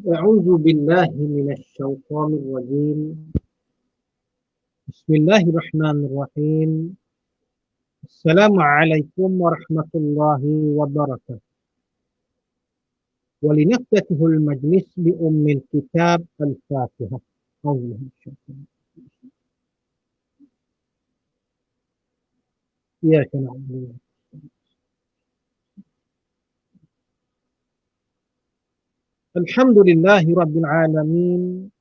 أعوذ بالله من الشيطان الرجيم. بسم الله الرحمن الرحيم. السلام عليكم ورحمة الله وبركاته. ولنفتتح المجلس بأم الكتاب الفاتحة. أعوذ بالله من الشيطان الرجيم. إياك نعبد الحمد لله رب العالمين،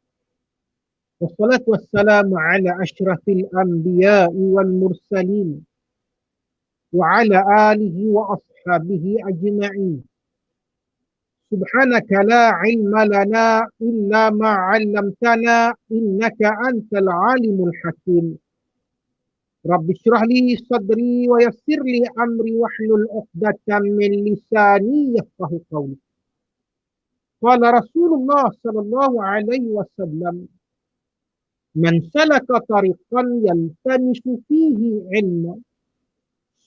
والصلاة والسلام على أشرف الأنبياء والمرسلين وعلى آله وأصحابه أجمعين. سبحانك لا علم لنا إلا ما علمتنا إنك أنت العالم الحكيم. رب اشرح لي صدري ويسر لي أمري واحلل عقدة من لساني يفقه قولي. قال رسول الله صلى الله عليه وسلم: من سلك طريقا يلتمس فيه علما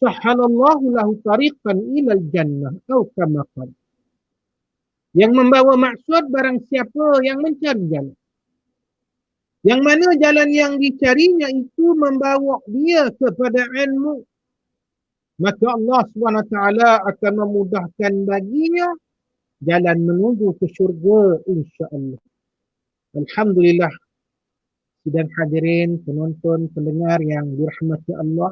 سهل الله له طريقا إلى الجنة أو كما قال. Yang membawa maksud barang siapa yang mencari jalan. Yang mana jalan yang dicarinya itu membawa dia kepada ilmu. Maka Allah SWT akan memudahkan baginya jalan menuju ke syurga insya-Allah. Alhamdulillah. Sidang hadirin, penonton, pendengar yang dirahmati Allah,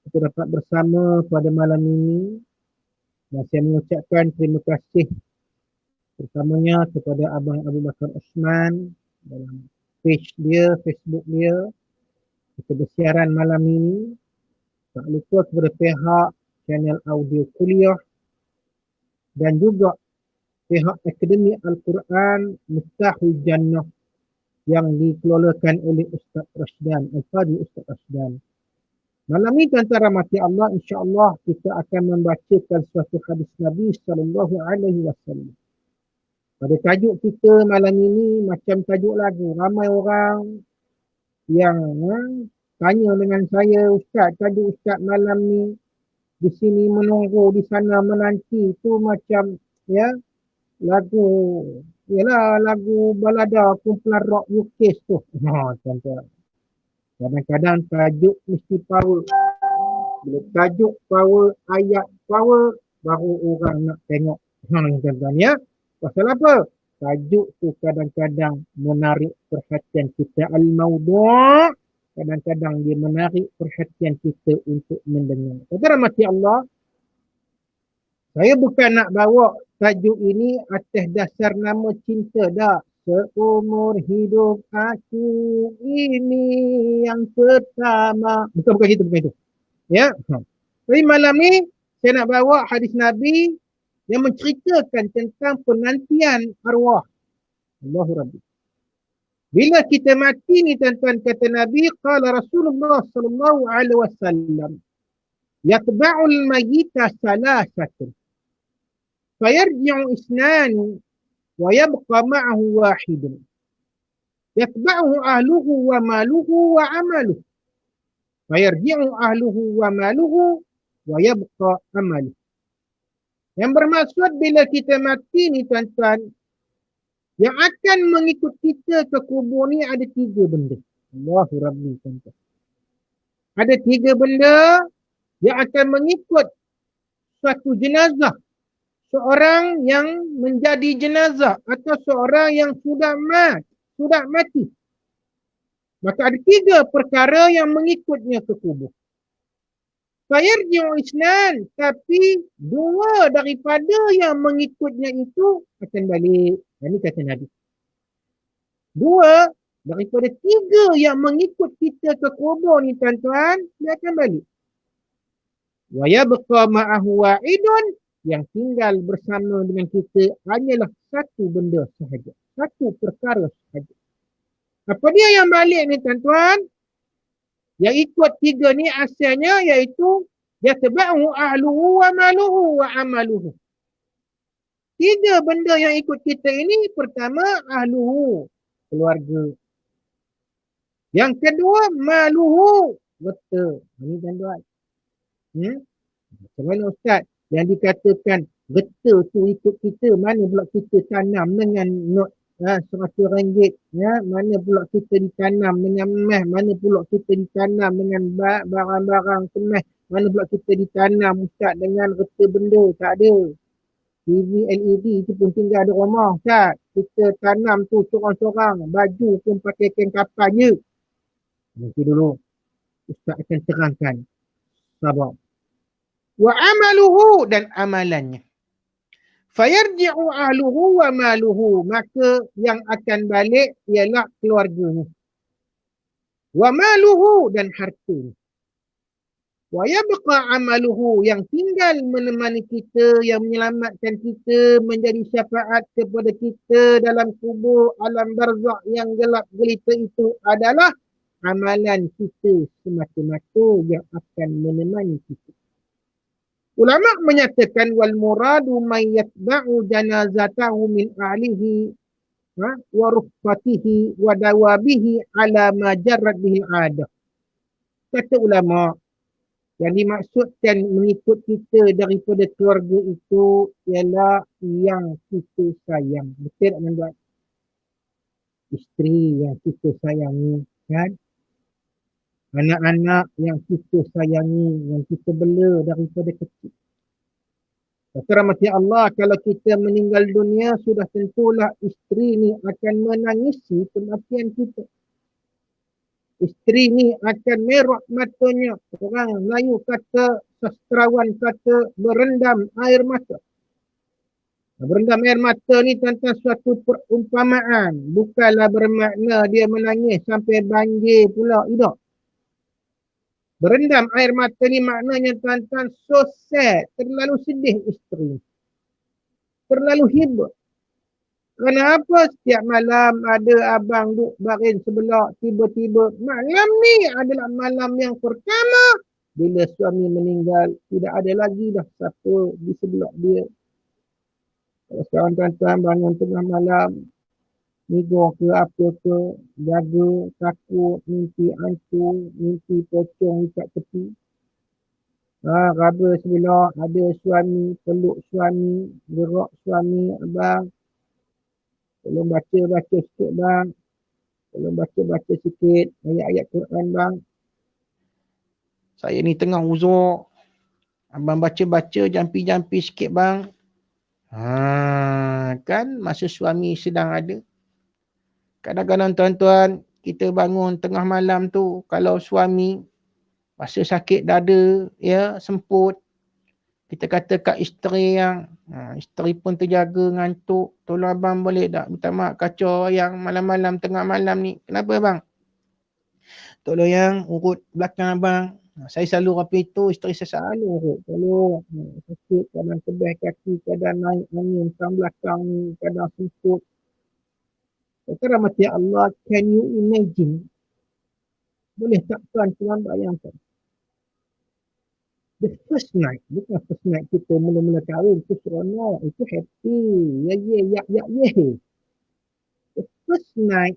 kita dapat bersama pada malam ini. Dan saya mengucapkan terima kasih pertamanya kepada Abang Abu Bakar Osman dalam page dia, Facebook dia, kita bersiaran malam ini. Tak lupa kepada pihak channel audio kuliah dan juga pihak Akademi Al-Quran Miftahul Jannah yang dikelolakan oleh Ustaz Rashdan, Al-Fadhi Ustaz Rashdan. Malam ini tuan-tuan rahmati Allah, insya-Allah kita akan membacakan suatu hadis Nabi sallallahu alaihi wasallam. Pada tajuk kita malam ini macam tajuk lagu, ramai orang yang tanya dengan saya, Ustaz, tajuk Ustaz malam ni di sini menunggu, di sana menanti, tu macam ya lagu, ialah lagu balada kumpulan rock UK tu. Tuan-tuan. Kadang-kadang tajuk mesti power. Bila tajuk power, ayat power, baru orang nak tengok. Tuan-tuan ya. Pasal apa? Tajuk tu kadang-kadang menarik perhatian kita. Al-Mawdu' kadang-kadang dia menarik perhatian kita untuk mendengar. Tuan-tuan rahmati Allah, saya bukan nak bawa tajuk ini atas dasar nama cinta dah. Seumur hidup aku ini yang pertama. Bukan itu, bukan itu. Ya. Tapi malam ni saya nak bawa hadis Nabi yang menceritakan tentang penantian arwah. Allahu Rabbi. Bila kita mati ni tuan-tuan, kata Nabi, qala Rasulullah sallallahu alaihi wasallam, yatba'ul mayyita salasatun. Fayarji'u isnani wa yabqa ma'ahu wahidun. Yatba'uhu ahluhu wa maluhu wa amaluhu. Fayarji'u ahluhu wa maluhu wa yabqa amaluhu. Yang bermaksud bila kita mati ni tuan-tuan, yang akan mengikut kita ke kubur ni ada 3 benda. Allahu Rabbi tuan-tuan. Ada 3 benda yang akan mengikut suatu jenazah. Seorang yang menjadi jenazah atau seorang yang sudah mati. Maka ada 3 perkara yang mengikutnya ke kubur. Fayarji'u isnan, tapi 2 daripada yang mengikutnya itu akan balik. Ini kata Nabi. 2 daripada 3 yang mengikut kita ke kubur ni tuan-tuan, dia akan balik. Wa yabqa ma'ahu wa'idun, yang tinggal bersama dengan kita hanyalah 1 benda sahaja. 1 perkara sahaja. Apa dia yang balik ni tuan-tuan? Yang ikut 3 ni asalnya iaitu yatba'u ahluhu wa maluhu wa amaluhu. 3 benda yang ikut kita ini, pertama ahluhu, keluarga. Yang kedua maluhu, harta. Ini tuan-tuan. Macam mana Ustaz? Yang dikatakan Getah tu ikut kita. Mana pula kita tanam dengan not RM100, ya. Mana pula kita ditanam dengan meh. Mana pula kita ditanam dengan barang-barang kemeh. Mana pula kita ditanam Ustaz dengan getah benda. Tak ada. TV LED tu pun tinggal di rumah Ustaz. Kita tanam tu sorang-sorang. Baju pun pakai kain kapal je. Nanti dulu Ustaz akan terangkan. Sabar. Wa amaluhu, dan amalannya. Fayarji'u ahluhu wa maluhu. Maka yang akan balik ialah keluarganya. Wa maluhu, dan hartanya. Wa yabqa amaluhu, yang tinggal menemani kita, yang menyelamatkan kita, menjadi syafaat kepada kita dalam kubur alam barzakh yang gelap gelita itu adalah amalan kita semata-mata yang akan menemani kita. Ulama menyatakan wal muradu man yatba'u janazatahu min ahlihi wa ruffatihi wa dawabihi ala ma jarrad bihi al-'adah. Kata ulama, yang dimaksudkan mengikut kita daripada keluarga itu ialah yang kita sayang. Betul tak tuan-tuan? Isteri yang kita sayangi, kan? Anak-anak yang kita sayangi, yang kita bela daripada kecil. Kata rahmati Allah, kalau kita meninggal dunia, sudah tentulah isteri ni akan menangisi kematian kita. Isteri ni akan merah matanya. Orang Melayu kata, sastrawan kata, berendam air mata. Berendam air mata ni tentang suatu perumpamaan. Bukanlah bermakna dia menangis sampai banjir pula. Tidak. Berendam air mata ni maknanya tuan-tuan so sad. Terlalu sedih isteri. Terlalu hibur. Kenapa setiap malam ada abang duduk baring sebelah, tiba-tiba malam ni adalah malam yang pertama bila suami meninggal. Tidak ada lagi dah siapa di sebelah dia. Kalau sekarang tuan-tuan bangun tengah malam, nigo ke apa ke, jaga, takut, mimpi hantu, mimpi pocong dekat tepi. Raba sebelah, ada suami, peluk suami, gerak suami, abang. Tolong baca-baca sikit bang. Tolong baca-baca sikit ayat-ayat Quran bang. Saya ni tengah uzur. Abang baca-baca, jampi-jampi sikit bang. Kan masa suami sedang ada. Kadang-kadang tuan-tuan, kita bangun tengah malam tu, kalau suami rasa sakit dada, ya, semput, kita kata kat isteri yang, isteri pun terjaga, ngantuk, tolong abang boleh tak minta maaf kacau yang malam-malam, tengah malam ni. Kenapa bang? Tolong yang urut belakang abang. Saya selalu rapi itu, isteri saya selalu urut. Tolong, sakit, kadang tebih kaki, kadang naik angin, sang belakang ni, kadang semput. Kata rahmati Allah, can you imagine? Boleh tak tuan-tuan bayangkan? The first night, bukan first night kita mula-mula kahwin, itu seronok, itu happy, ya. The first night,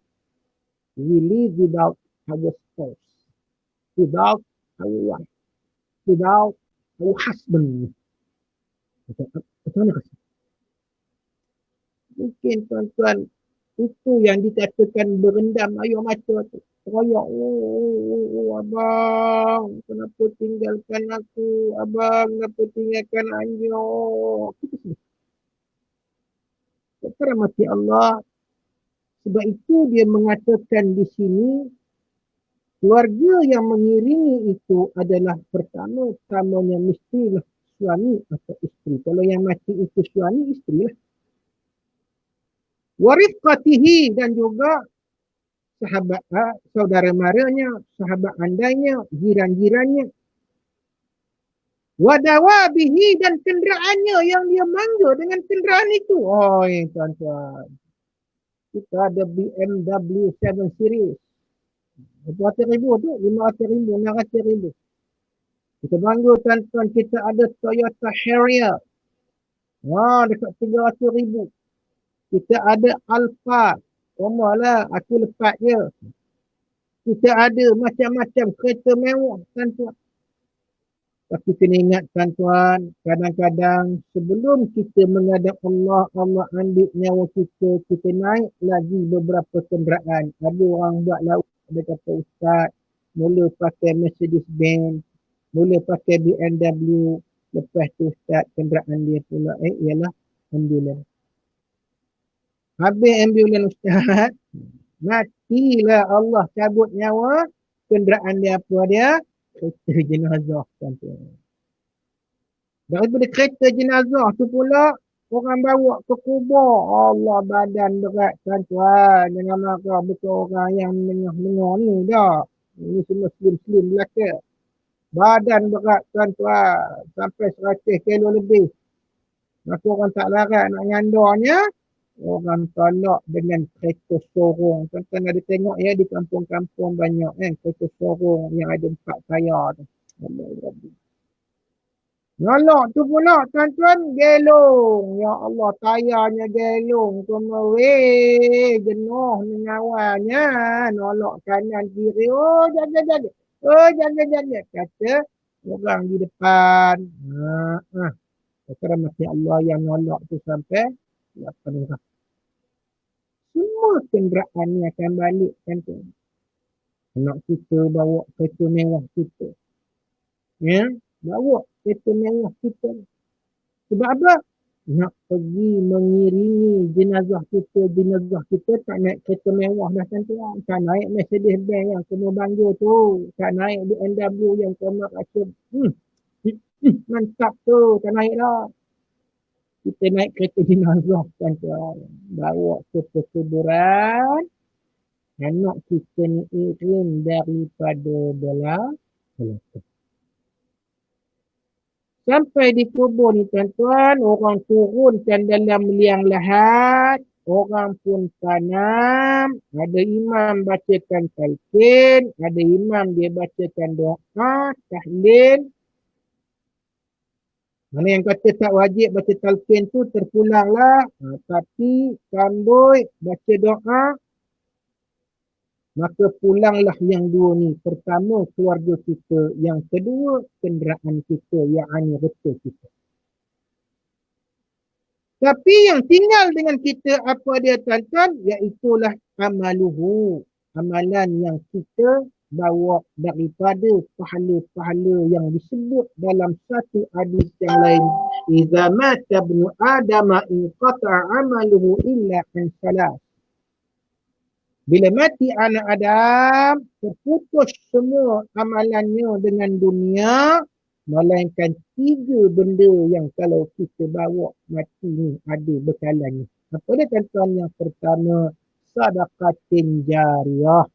we live without our spouse, without our wife, without our husband. Macam mana kasih? Mungkin tuan-tuan, itu yang dikatakan berendam air mata tu. Royak, abang, kenapa tinggalkan aku? Abang, kenapa tinggalkan anjur? Kita sedih. Kata rahmati Allah, sebab itu dia mengatakan di sini, keluarga yang mengiringi itu adalah pertama-tamanya mestilah suami atau isteri. Kalau yang mati itu suami, isteri lah. Warifqatihi, dan juga sahabat, saudara maranya, sahabat andainya, jiran-jirannya. Wadawabihi, dan kenderaannya yang dia mangga dengan kenderaan itu. Oh, tuan-tuan. Kita ada BMW 7 Series. Berapa ribu tu? 500,000, 600,000. Kita bangga tuan-tuan, kita ada Toyota Harrier. Dekat 300,000. Kita ada Alphard. Lah, aku lepas je. Kita ada macam-macam kereta mewah, tuan-tuan. Tapi kena ingat tuan-tuan, kadang-kadang sebelum kita menghadap Allah, Allah ambil nyawa kita, kita naik lagi beberapa kenderaan. Ada orang buat laut, ada kata ustaz, mula pakai Mercedes-Benz, mula pakai BMW, lepas tu ustaz kenderaan dia pula, ialah ambulans. Habis ambulans ustaz, matilah Allah cabut nyawa, kenderaan dia apa dia? Kereta jenazah tuan-tuan. Daripada kereta jenazah tu pula, orang bawa ke kubur. Allah badan berat tuan-tuan. Jangan marah betul orang yang menengah-menengah ni dah. Ini semua slim-slim belaka. Badan berat tuan-tuan. Sampai 100 kilo lebih. Maka orang tak larat nak nyandornya. Orang tolak dengan kereta sorong. Tuan-tuan ada tengok ya di kampung-kampung banyak kan. Kereta sorong yang ada 4 tayar tu. Allah. Nyolok tu pula tuan-tuan gelong. Ya Allah tayarnya gelong. Weh jenuh mengawalnya. Nolak kanan kiri. Oh jaga-jaga. Oh jaga-jaga. Kata orang di depan. Kerana masih Allah yang nolak tu sampai 8 orang. Semua kenderaan ni akan balik tuan-tuan. Anak kita bawa kereta mewah kita. Ya, bawa kereta mewah kita. Sebab apa? Nak pergi mengiringi jenazah kita tak naik kereta mewah dah tuan-tuan. Tak naik Mercedes-Benz yang kena bangga tu. Tak naik BMW yang kena rasa mantap tu. Tak naik dah. Kita naik kereta jenazah tuan-tuan. Bawa ke perkuburan. Anak kita ni iring daripada belakang. Sampai di kubur ni tuan-tuan, orang turunkan dalam liang lahat, orang pun tanam, ada imam bacakan talqin, ada imam dia bacakan doa, tahlil. Mana yang kata tak wajib baca talqin tu terpulanglah, tapi sambut baca doa, maka pulanglah yang dua ni. Pertama keluarga kita, yang kedua kenderaan kita, yakni harta kita. Tapi yang tinggal dengan kita apa dia tuan-tuan? Iaitulah amaluhu. Amalan yang kita bawa daripada pahala-pahala yang disebut dalam satu hadis yang lain. Iza mata ibnu Adama inqata'a amaluhu illa an salas. Bila mati anak Adam, terputus semua amalannya dengan dunia, melainkan 3 benda yang kalau kita bawa mati ni ada bekalannya. Apa dia tuan-tuan? Yang pertama, sadaqatin jariyah.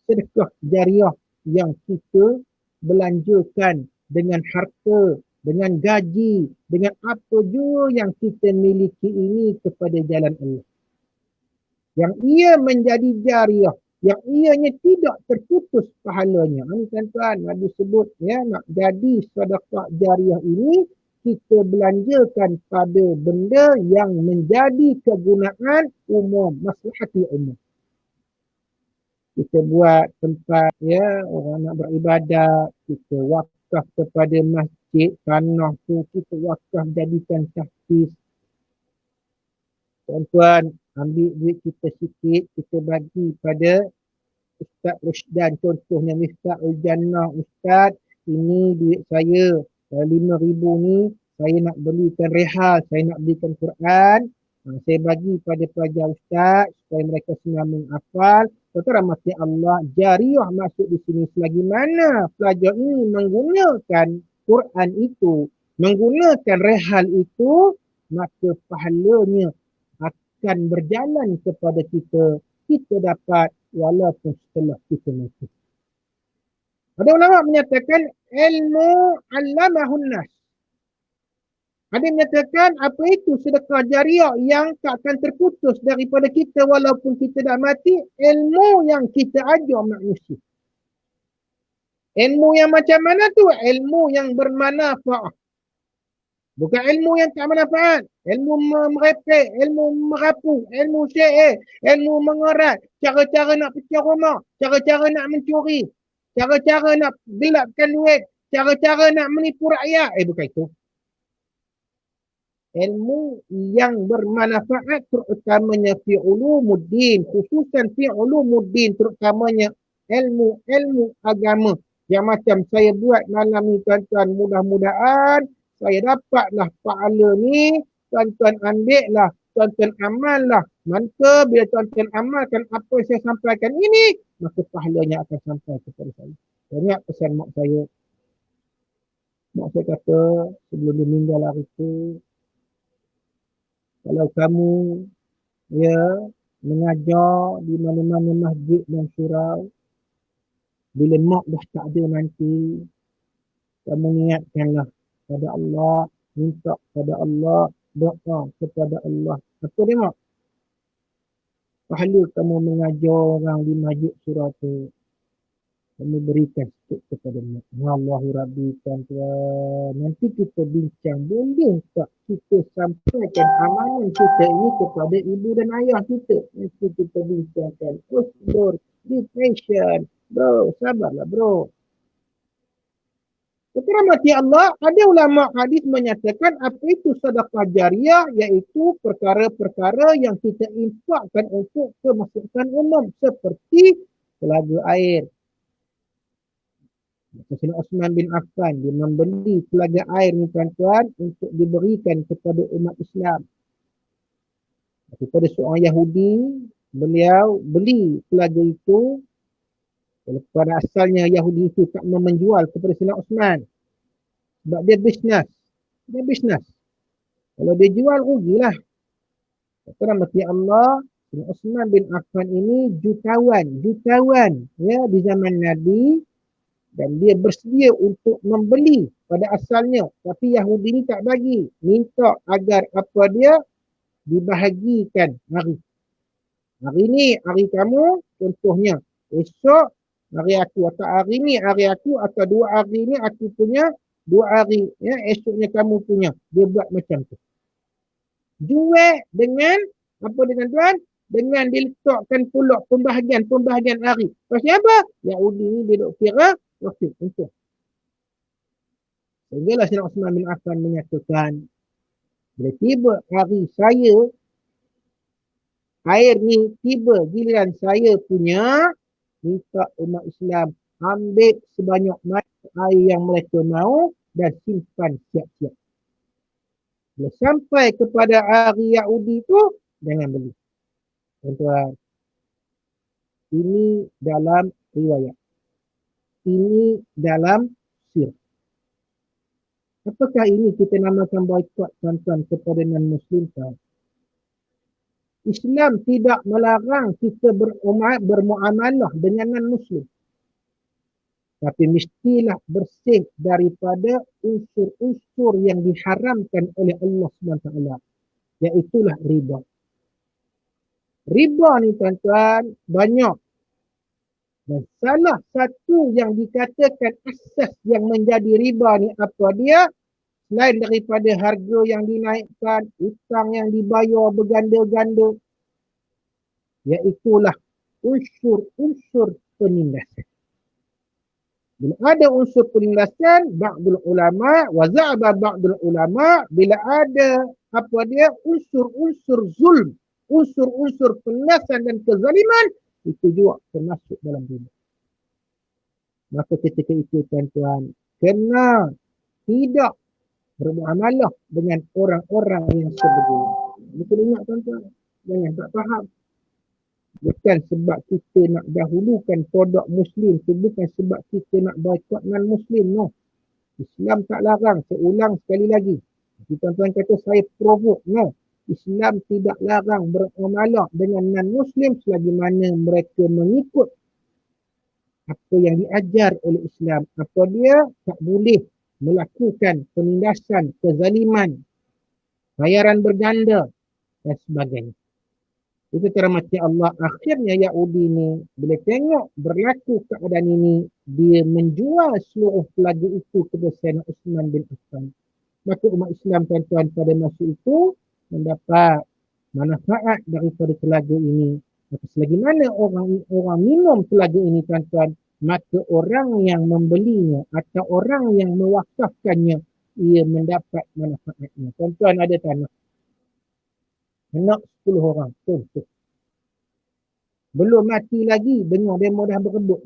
Sedekah jariah yang kita belanjakan dengan harta, dengan gaji, dengan apa jua yang kita miliki ini kepada jalan Allah. Yang ia menjadi jariah, yang ianya tidak terputus pahalanya. Ini tuan-tuan, Nabi sebut ya, nak jadi sedekah jariah ini kita belanjakan pada benda yang menjadi kegunaan umum, maslahati umum. Kita buat tempat ya orang nak beribadat, kita wakaf kepada masjid, tanah tu kita wakaf jadikan tahfiz. Tuan-tuan, ambil duit kita sikit, kita bagi pada Ustaz Rusdan. Contohnya Miftahul Jannah. Ustaz, ini duit saya. 5,000 ni, saya nak belikan rehal, saya nak belikan Quran. Saya bagi pada pelajar Ustaz, supaya mereka senang menghafal. Tuan-tuan rahmati Allah, jariah masuk di sini selagi mana pelajar ini menggunakan Quran itu, menggunakan rehal itu, maka pahalanya akan berjalan kepada kita. Kita dapat walaupun setelah kita mati. Ada ulama menyatakan ilmu allamahun nas. Ada menyatakan apa itu sedekah jariah yang tak akan terputus daripada kita walaupun kita dah mati. Ilmu yang kita ajar manusia. Ilmu yang macam mana tu? Ilmu yang bermanfaat. Bukan ilmu yang tak manfaat. Ilmu merepek, ilmu merapu, ilmu syair, ilmu mengerat, cara-cara nak pecah rumah, cara-cara nak mencuri, cara-cara nak gelapkan duit, Cara-cara nak menipu rakyat. Bukan itu. Ilmu yang bermanfaat terutamanya fi ulumuddin, khususan fi ulumuddin, terutamanya ilmu-ilmu agama. Yang macam saya buat malam ni tuan-tuan, mudah-mudahan saya dapatlah pahala ni, tuan-tuan ambil lah, tuan-tuan amal lah. Maka bila tuan-tuan amalkan apa yang saya sampaikan ini, maka pahalanya akan sampai kepada saya. Ingat pesan mak saya. Mak saya kata sebelum dia meninggal hari itu, kalau kamu ya mengajar di mana-mana masjid dan surau, bila mak dah tak ada nanti, kamu ingatkanlah kepada Allah, minta kepada Allah, doa kepada Allah. Apa dia mak? Pahala kamu mengajar orang di masjid surau tu, kamu berikan sikit kepada mak. Allahu Rabbi, tuan-tuan. Nanti kita bincang, boleh tak kita sampaikan amalan kita ini kepada ibu dan ayah kita? Nanti kita bincangkan. Usbur, be patient. Bro, sabarlah bro. Kekeramati Allah, ada ulama hadis menyatakan apa itu sedekah jariah, iaitu perkara-perkara yang kita infakkan untuk kemaslahatan umum seperti telaga air. Sayyidina Osman bin Affan, dia membeli telaga air ni tuan-tuan untuk diberikan kepada umat Islam. Kepada seorang Yahudi, beliau beli telaga itu. Pada asalnya Yahudi itu tak mau menjual kepada Sayyidina Osman. Sebab dia bisnes. Dia bisnes. Kalau dia jual, rugilah. Kerana mati Allah, Sayyidina Osman bin Affan ini jutawan ya, di zaman Nabi. Dan dia bersedia untuk membeli pada asalnya. Tapi Yahudi ni tak bagi. Minta agar apa dia dibahagikan hari. Hari ni, hari kamu, contohnya. Esok, hari aku. Atau hari ni, hari aku. Atau 2 hari ni, aku punya 2 hari. Ya, esoknya kamu punya. Dia buat macam tu. Jual dengan, apa dengan tuan? Dengan diletakkan pula pembahagian hari. Pasal apa? Yahudi ni dia duk kira waktu untuk. Sehinggalah Sayyidina Osman bin Affan menyatakan, bila tiba hari saya, air ni tiba giliran saya punya, minta umat Islam ambil sebanyak air yang mereka mahu dan simpan siap-siap. Bila sampai kepada hari Yahudi tu, jangan beli. Tuan-tuan, ini dalam riwayat. Ini dalam sir. Apakah ini kita namakan boikot tuan-tuan kepada non-Muslim? Islam tidak melarang kita bermuamalah dengan non-Muslim. Tapi mestilah bersih daripada unsur-unsur yang diharamkan oleh Allah SWT. Iaitulah riba. Riba ni tuan-tuan banyak. Dan salah satu yang dikatakan asas yang menjadi riba ni apa dia? Selain daripada harga yang dinaikkan, hutang yang dibayar berganda-ganda, iaitulah unsur-unsur penindasan. Bila ada unsur penindasan, ba'dul ulama, wa za'aba ba'dul ulama, bila ada apa dia? Unsur-unsur zulm, unsur-unsur penindasan dan kezaliman, itu juga termasuk dalam riba. Maka ketika itu tuan-tuan, kena tidak bermuamalah dengan orang-orang yang sebegini. Kita ingat tuan-tuan, jangan tak faham. Bukan sebab kita nak dahulukan produk Muslim, bukan sebab kita nak boikot non-Muslim, no. Islam tak larang, saya ulang sekali lagi. Tuan-tuan kata saya provoke, no. Islam tidak larang bermuamalah dengan non-Muslim selagi mana mereka mengikut apa yang diajar oleh Islam. Apa dia? Tak boleh melakukan penindasan, kezaliman, bayaran berganda dan sebagainya. Itu termati Allah. Akhirnya Yahudi ni bila tengok berlaku keadaan ini, dia menjual seluruh telaga itu kepada Sayyidina Osman bin Affan. Maka umat Islam tuan-tuan pada masa itu mendapat manfaat daripada telaga ini. Maka selagi mana orang minum telaga ini tuan-tuan, maka orang yang membelinya atau orang yang mewakafkannya, ia mendapat manfaatnya. Tuan-tuan ada tanah, anak 10 orang, contoh. Belum mati lagi, dengar demo dah berebut.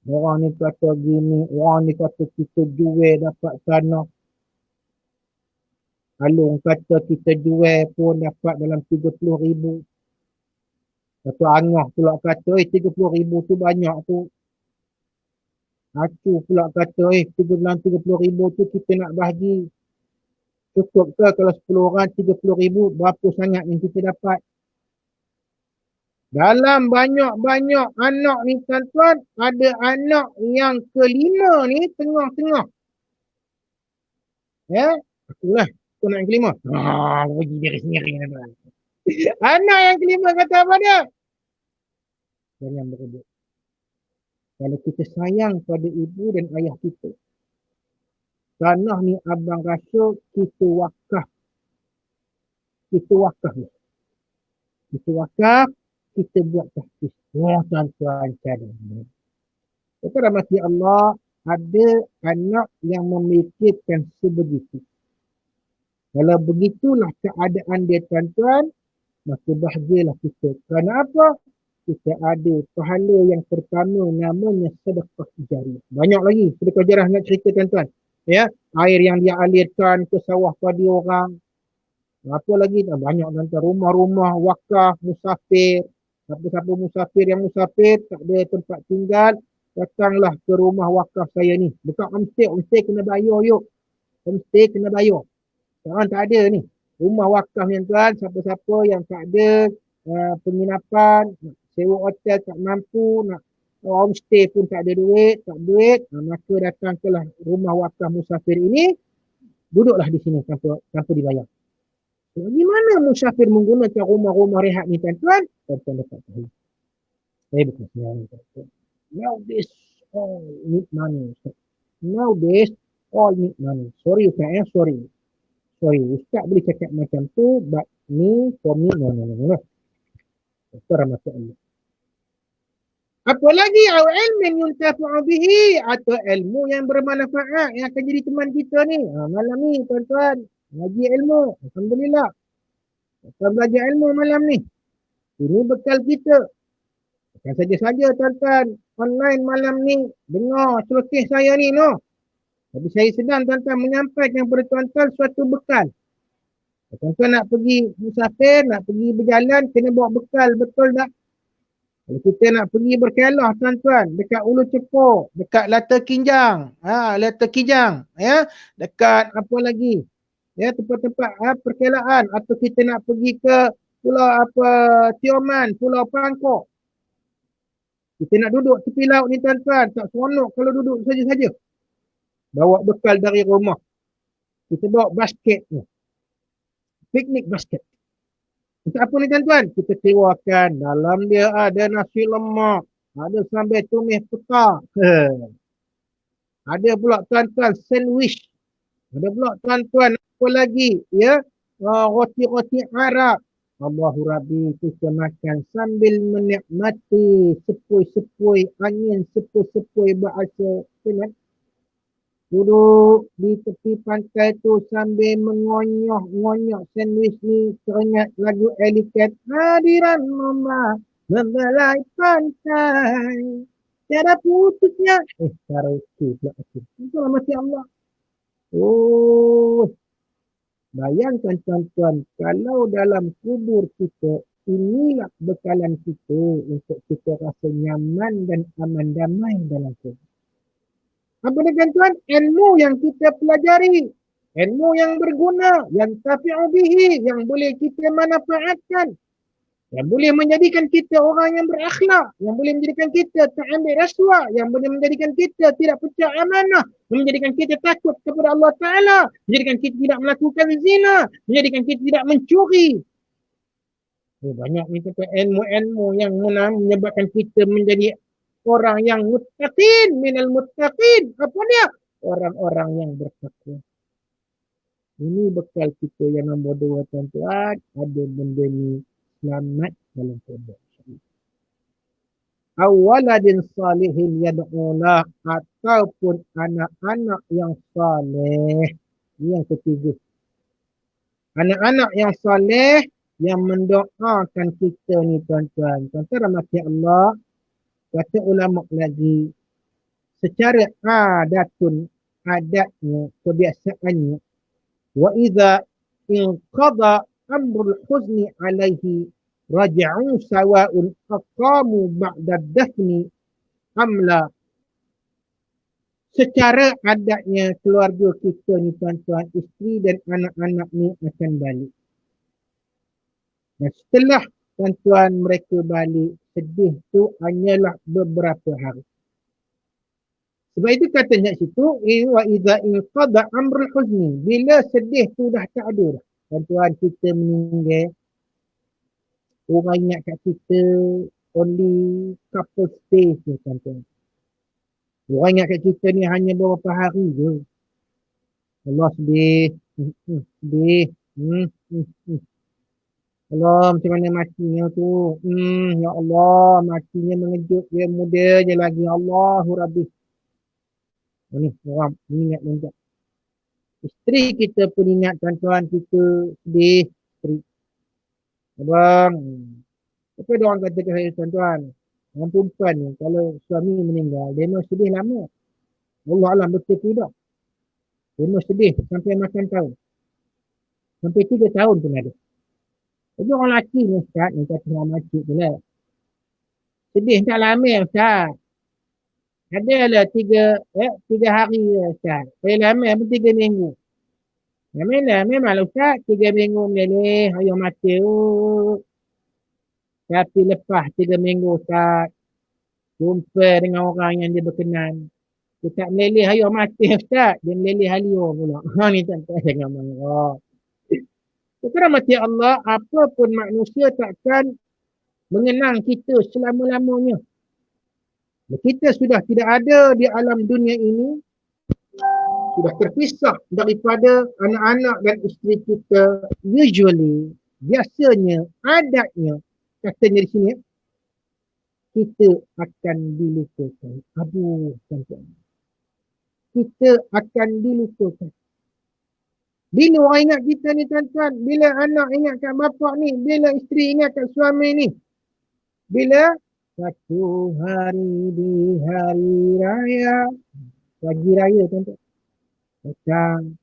Orang ni kata gini, orang ni kata kita jual dapat tanah. Alung kata kita jual pun dapat dalam 30,000. Satu angah pula kata, 30,000 tu banyak tu. Aku pula kata, dalam 30,000 tu kita nak bahagi. Cukup ke kalau 10 orang 30,000, berapa sangat yang kita dapat? Dalam banyak-banyak anak ni tuan-tuan, ada anak yang kelima ni tengah-tengah. Ya, akulah. Aku nak yang kelima. Pergi diri sendiri. Anak yang kelima kata apa dia? Jangan berebut. Kalau kita sayang pada ibu dan ayah kita, tanah ni abang rasa kita wakaf. Kita wakaf. Kita wakaf, kita buat tahfiz. Oh, tuan-tuan cadang. Kata rahmati Allah, ada anak yang memikirkan sebegitu. Kalau begitulah keadaan dia tuan-tuan, maka bahagialah kita. Kerana apa? Kita ada pahala yang pertama namanya sedekah jariah. Banyak lagi sedekah jariah nak cerita tuan-tuan. Ya, air yang dia alirkan ke sawah padi orang. Apa lagi? Banyak tuan-tuan. Rumah-rumah wakaf, musafir. Siapa-siapa musafir yang musafir, tak ada tempat tinggal, datanglah ke rumah wakaf saya ni. Dekat homestay kena bayar yuk. Homestay kena bayar. Sekarang tak ada ni. Rumah wakaf yang tuan, siapa-siapa yang tak ada penginapan, sewa hotel tak mampu, nak homestay pun tak ada duit, maka datanglah rumah wakaf musafir ini, duduklah di sini tanpa dibayar. Bagaimana musafir menggunakan rumah-rumah rehat ni tuan-tuan? Tuan-tuan dapat tahu. Saya bukan sebenarnya tuan-tuan. Nowadays all need money. Nowadays all need money. Sorry Ustaz, sorry. Ustaz boleh cakap macam tu, but me, for me, no. Itu rahmat Allah. Apa lagi? Au ilmin yuntafa'u bihi, atau ilmu yang bermanfaat yang akan jadi teman kita ni. Malam ni tuan-tuan, ngaji ilmu. Alhamdulillah. Kita belajar ilmu malam ni. Ini bekal kita. Bukan saja-saja tuan-tuan, online malam ni, dengar celoteh saya ni, no. Tapi saya sedang tuan-tuan menyampaikan kepada tuan-tuan suatu bekal. Tuan-tuan nak pergi musafir, nak pergi berjalan, kena bawa bekal, betul tak? Kalau kita nak pergi berkelah tuan-tuan, dekat Ulu Cepuk, dekat Lata Kinjang, ya, dekat apa lagi? Ya, tempat-tempat perkelaan, atau kita nak pergi ke Pulau Tioman, Pulau Pangkok. Kita nak duduk tepi laut ni tuan-tuan, tak seronok kalau duduk saja-saja. Bawa bekal dari rumah. Kita bawa basket ni. Piknik basket. Untuk apa ni tuan-tuan? Kita sewakan. Dalam dia ada nasi lemak. Ada sambal tumis peta. Ada pula tuan-tuan sandwich. Ada pula tuan-tuan apa lagi? Ya, roti-roti Arab. Allahu Rabbi, kita makan sambil menikmati sepoi-sepoi angin, sepoi-sepoi bahasa. Kenapa? Duduk di tepi pantai tu sambil mengonyok sandwich ni, teringat lagu Elicat. Hadiran Mama membelai pantai, tiada putusnya. Karaoke pula aku. Itulah mati Allah. Oh, bayangkan tuan-tuan, kalau dalam kubur kita, inilah bekalan kita untuk kita rasa nyaman dan aman damai dalam kubur. Apa dia tuan? Ilmu yang kita pelajari. Ilmu yang berguna. Yang tafi'u bihi. Yang boleh kita manfaatkan. Yang boleh menjadikan kita orang yang berakhlak. Yang boleh menjadikan kita tak ambil rasuah. Yang boleh menjadikan kita tidak pecah amanah. Menjadikan kita takut kepada Allah Ta'ala. Menjadikan kita tidak melakukan zina. Menjadikan kita tidak mencuri. Banyak ni ilmu-ilmu yang menyebabkan kita menjadi orang yang muttaqin, minal muttaqin. Apa dia? Orang-orang yang bertakwa. Ini bekal kita yang nombor 2 tuan-tuan. Ada benda ni selamat dalam kubur. awaladin salihin yad'ulah, ataupun anak-anak yang saleh. Ini yang ketiga. Anak-anak yang saleh yang mendoakan kita ni tuan-tuan. Tuan-tuan rahmati Allah, kata ulama lagi, secara adatnya, kebiasaannya, wa idza inqada amrul huzni alaihi raja'u sawa'un aqamu ba'da dafni amla. Secara adatnya keluarga kita ni tuan-tuan, isteri dan anak-anak ni akan balik. Dan setelah tuan-tuan mereka balik, sedih tu hanyalah beberapa hari. Sebab itu katanya situ, wa idza inqada amrul huzni, bila sedih tu dah tak ada dah. Tuan-tuan, kita meninggal, orang ingat kat kita only couple days je tuan-tuan. Orang ingat kat kita ni hanya beberapa hari je. Allah sedih. Sedih. Allah, macam mana matinya tu. Ya Allah, matinya mengejut. Dia muda je lagi. Allahu Rabbi. Ni orang ingat menjak. Isteri kita pun ingat tuan-tuan, kita sedih. Isteri. Abang. Apa dia orang kata ke saya tuan-tuan? Orang perempuan ni, kalau suami meninggal, dia memang sedih lama. Allah Alam betul tidak. Dia memang sedih sampai makan tahun. Sampai 3 tahun pun ada. Jadi orang lelaki ni Ustaz, ni kata orang makcik tu lah. Sedih tak lama Ustaz. Adalah 3 hari Ustaz. Paling lama pun 3 minggu. Memanglah Ustaz, 3 minggu meleleh, ayah mati. Tapi lepas 3 minggu Ustaz, jumpa dengan orang yang dia berkenan. Dia tak meleleh ayah mati Ustaz. Dia meleleh halio pula. Ni tak jangan marah. Kerana mati Allah, apapun manusia takkan mengenang kita selama-lamanya. Kita sudah tidak ada di alam dunia ini, sudah terpisah daripada anak-anak dan isteri kita. Usually, biasanya, adatnya, katanya di sini, kita akan dilupakan. Aduh, tuan-tuan. Kita akan dilupakan. Bila orang ingat kita ni tuan-tuan, bila anak ingat kat bapak ni, bila isteri ingat kat suami ni, bila satu hari di hari raya, pagi raya tuan-tuan, datang,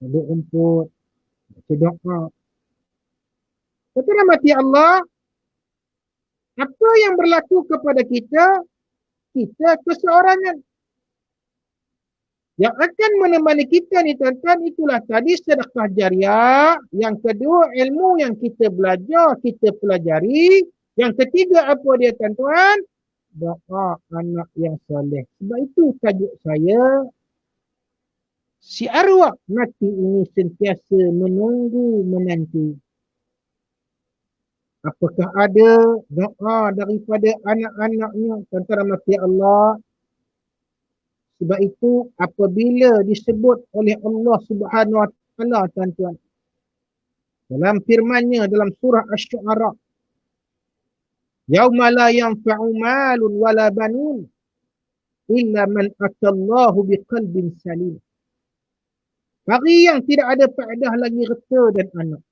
duduk rumput, baca doa. Betul mati Allah, apa yang berlaku kepada kita, kita keseorangan. Yang akan menemani kita ni tuan-tuan, itulah tadi sedekah jariah. Yang kedua, ilmu yang kita belajar, kita pelajari. Yang ketiga, apa dia tuan-tuan? Doa anak yang soleh. Sebab itu tajuk saya, si arwah mati ini sentiasa menunggu menanti. Apakah ada doa daripada anak-anaknya? Tuan-tuan mati Allah. Sebab itu apabila disebut oleh Allah Subhanahu Wa Taala tuan-tuan, dalam firman-Nya dalam surah Asy-Syu'ara, yauma la yanfa'u malun wala banun illa man atallahu biqalbin salim. Hari yang tidak ada faedah lagi reta dan anak.